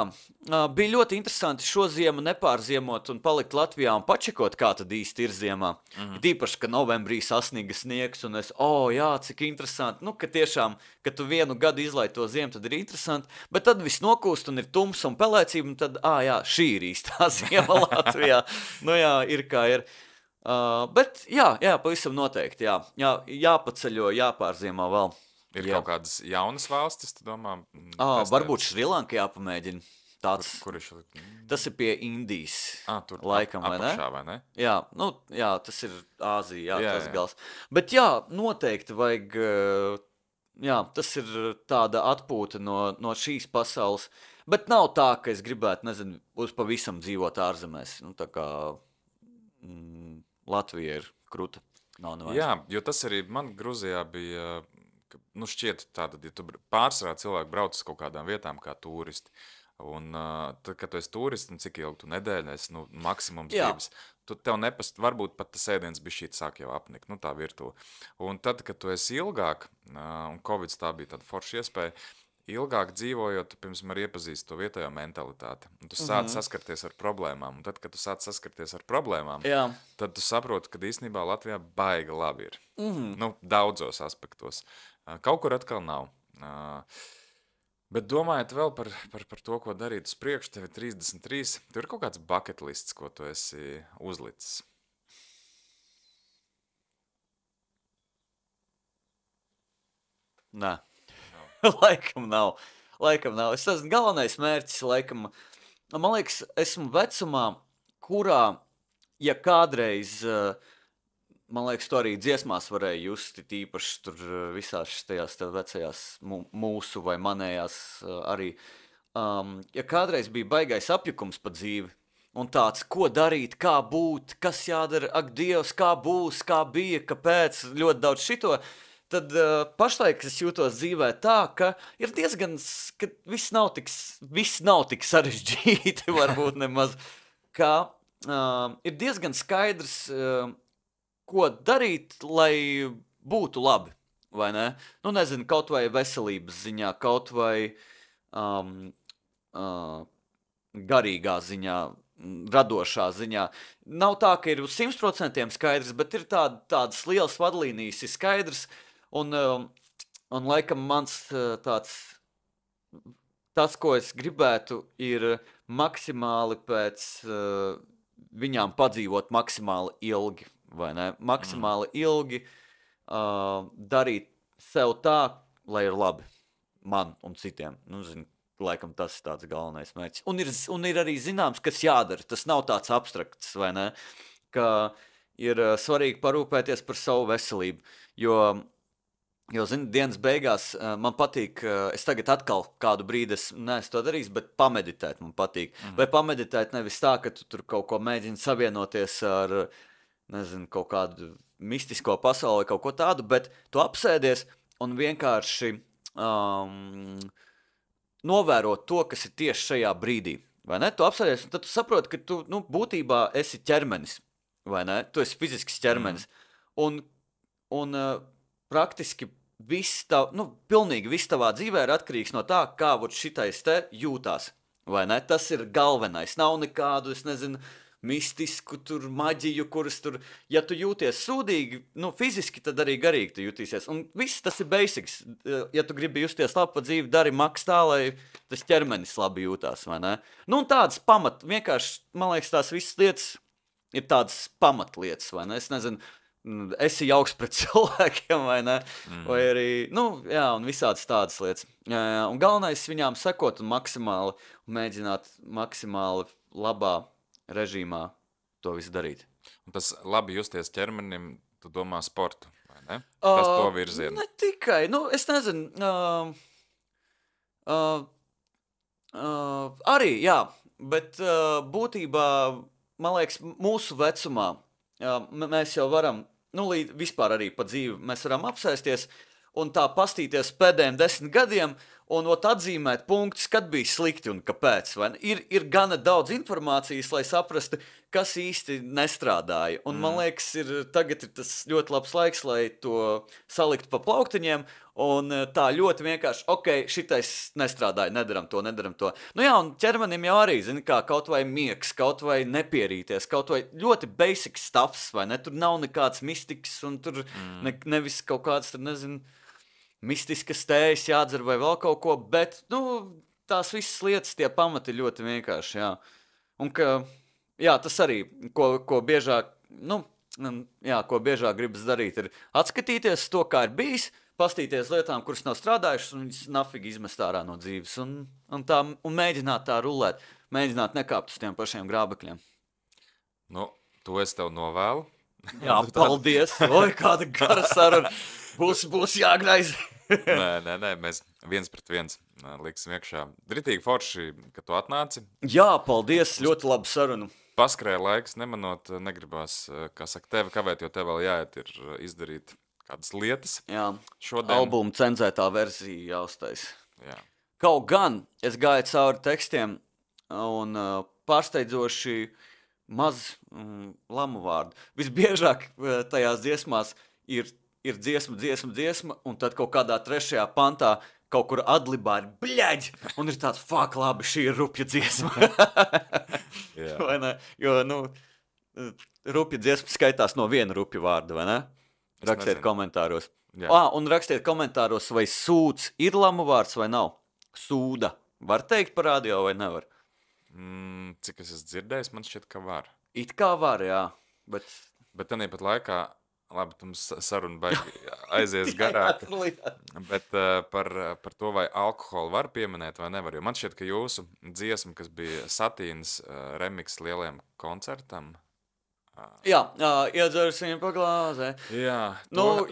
Bija ļoti interesanti šo ziemu nepārziemot un palikt Latvijā un pačekot, kā tad īsti ir ziemā. Tīpaši, ka novembrī sasniga sniegs un jā, cik interesanti. Nu, ka tiešām, ka tu vienu gadu izlaid to ziemu, tad ir interesanti. Bet tad viss nokūst un ir tums un pelēcība, un tad, jā, šī ir īstā ziema Latvijā. Nu jā, ir kā ir. Bet jā, pavisam noteikti, jā. Jāpaceļo, jāpārziemā vēl. Ir kaut kādas jaunas valstis, tu domā? Varbūt Šrilanka jāpamēģina. Kur ir Šrilanka? Tas ir pie Indijas. Tur laikam, apakšā, vai ne? Jā, tas ir Āzija, tas gals. Bet jā, noteikti vajag, tas ir tāda atpūta no šīs pasaules. Bet nav tā, ka es gribētu, nezinu, pavisam dzīvot ārzemēs. Nu, tā kā Latvija ir kruta. Jā, jo tas arī man Gruzijā bija... Nu, šķiet tātad, ja tu pārsvarā cilvēki brauc uz kaut kādām vietām kā turisti, un tad, kad tu esi turisti, un cik ilgi tu nedēļas, maksimums divas, tev varbūt pat tas ēdiens bišķīt sāk jau apnikt, tā virtuve. Un tad, kad tu esi ilgāk, un Covid tā bija tāda forša iespēja, ilgāk dzīvojot, tu pirms arī iepazīsti to vietējo mentalitāti. Un tu sāc saskarties ar problēmām. Un tad, kad tu sāc saskarties ar problēmām, tad tu saproti, ka īstenībā Latvijā baiga labi ir. Daudzos aspektos. Kaut kur atkal nav. Bet domājot vēl par to, ko darīt uz priekšu, tev ir 33. Tur ir kaut kāds bucket lists, ko tu esi uzlicis. Nē. Laikam nav. Es esmu galvenais mērķis, laikam, man liekas, esmu vecumā, kurā, ja kādreiz, man liekas, to arī dziesmās varēja justi, tīpaši tur visās tajās vecajās mūsu vai manējās arī, ja kādreiz bija baigais apjukums pa dzīvi, un tāds, ko darīt, kā būt, kas jādara, ak Dievs, kā būs, kā bija, kāpēc, ļoti daudz šito, tad pašlaik es jūtos dzīvē tā, ka ir diezgan, ka viss nav tik sarežģīti, varbūt nemaz, ka ir diezgan skaidrs, ko darīt, lai būtu labi, vai ne? Nu, nezinu, kaut vai veselības ziņā, kaut vai garīgā ziņā, radošā ziņā. Nav tā, ka ir uz 100% skaidrs, bet ir tādas lielas vadlīnijas ir skaidrs, un laikam mans tas, ko es gribētu, ir maksimāli pēc viņām padzīvot maksimāli ilgi, vai ne? Maksimāli ilgi darīt sev tā, lai ir labi man un citiem. Nu, zinu, laikam tas ir tāds galvenais mērķis. Un ir arī zināms, kas jādara. Tas nav tāds abstrakts, vai ne? Ka ir svarīgi parūpēties par savu veselību, jo, zini, dienas beigās man patīk, es tagad atkal kādu brīdi neesmu to darījis, bet pameditēt man patīk. Vai pameditēt nevis tā, ka tu tur kaut ko mēģini savienoties ar, nezinu, kaut kādu mistisko pasauli, kaut ko tādu, bet tu apsēdies un vienkārši novērot to, kas ir tieši šajā brīdī. Vai ne? Tu apsēdies un tad tu saproti, ka tu būtībā esi ķermenis. Vai ne? Tu esi fizisks ķermenis. Un praktiski pilnīgi viss tavā dzīvē ir atkarīgs no tā, kā šitais te jūtās. Vai ne? Tas ir galvenais. Nav nekādu, es nezinu, mistisku tur maģiju, kuras tur, ja tu jūties sūdīgi, fiziski, tad arī garīgi tu jutīsies. Un viss tas ir basics. Ja tu gribi justies labi pa dzīvi, dari maks tā, lai tas ķermenis labi jūtās, vai ne? Un tādas vienkārši, man liekas, tās visas lietas ir tādas pamatlietas, vai ne? Es nezinu, esi jauks pret cilvēkiem, vai ne? Vai arī, un visādas tādas lietas. Un galvenais viņām sekot un mēģināt maksimāli labā režīmā to visu darīt. Un tas labi justies ķermenim, tu domā sportu, vai ne? Tas to virzienu. Ne tikai, es nezinu, arī, jā, bet būtībā, man liekas, mūsu vecumā mēs jau varam, vispār arī pa dzīvi mēs varam apsēsties un tā pastīties pēdējiem 10 gadiem un atzīmēt punktus, kad bija slikti un kāpēc. Ir gana daudz informācijas, lai saprastu, kas īsti nestrādāja. Un man liekas, tagad ir tas ļoti labs laiks, lai to saliktu pa plauktiņiem, un tā ļoti vienkārši, šitais nestrādāja, nedaram to. Nu jā, un ķermenim jau arī, zini, kā kaut vai miegs, kaut vai nepierīties, kaut vai ļoti basic stuffs, vai ne? Tur nav nekāds mistiks, un tur nevis kaut kāds, tur nezinu, mistiskas tējas jādzer vai vēl kaut ko, bet, tās visas lietas, tie pamati ļoti vienkārši, jā. Un ka, jā, tas arī, ko biežāk, ko biežāk gribas darīt, ir atskatīties to, kā ir bijis, pastīties lietām, kuras nav strādājušas, un viņas nafīgi izmest ārā no dzīves, un mēģināt tā rulēt, mēģināt nekāpt uz tiem pašiem grābekļiem. Nu, to es tev novēlu. Jā, paldies! Oi, kāda gara saruna! Būs jāgraiz! Nē, mēs 1-1 liksim iekšā. Dritīgi forši, ka tu atnāci. Jā, paldies, ļoti labu sarunu. Paskrēja laiks, nemanot, negribās, kā saka, tevi kavēt, jo tev vēl jāiet ir izdarīt kādas lietas. Jā, šodien. Albuma cenzētā versija jāuztais. Jā. Kaut gan es gāju cauri tekstiem un pārsteidzoši maz lamu vārdu. Visbiežāk tajās dziesmās ir dziesma, un tad kaut kādā 3. pantā kaut kur adlibā ir bļaģi, un ir tāds, fuck, labi, šī ir rupja dziesma. Vai ne? Jo, rupja dziesma skaitās no viena rupja vārda, vai ne? Rakstiet komentāros. Un rakstiet komentāros, vai sūds ir lamu vārds vai nav. Sūda. Var teikt par radio vai nevar? Cik es esmu dzirdējis, man šķiet, ka var. It kā var, jā. Bet tāpat laikā, labi, mums saruna baigi aizies garāk. Bet par to, vai alkoholu var pieminēt vai nevar. Jo man šķiet, ka jūsu dziesma, kas bija Satīnas remix lielajam koncertam, jā, iedzersim pa glāzē. Jā,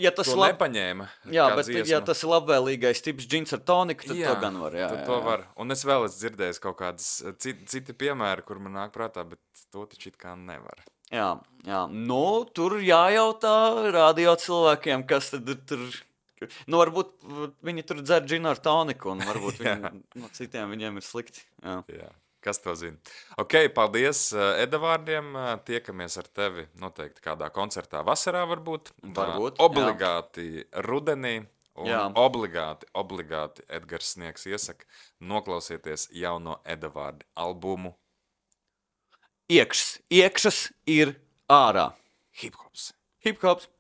ja tas to nepaņēma. Jā, bet ja tas ir labvēlīgais tips džins ar toniku, tad to gan var. Jā, to var. Un es vēl esmu dzirdējis kaut kādas citi piemēri, kur man nāk prātā, bet to taču it kā nevar. Jā. Tur jājautā radio cilvēkiem, kas tad tur... varbūt viņi tur dzer džinu ar toniku, un varbūt citiem viņiem ir slikti. Jā. Kas to zina? Paldies Edavārdiem. Tiekamies ar tevi noteikti kādā koncertā vasarā varbūt. Obligāti rudenī un obligāti Edgars Sniegs iesaka noklausieties jauno Edavārdi albumu. Iekšas ir ārā. Hip-hops. Hip-hops.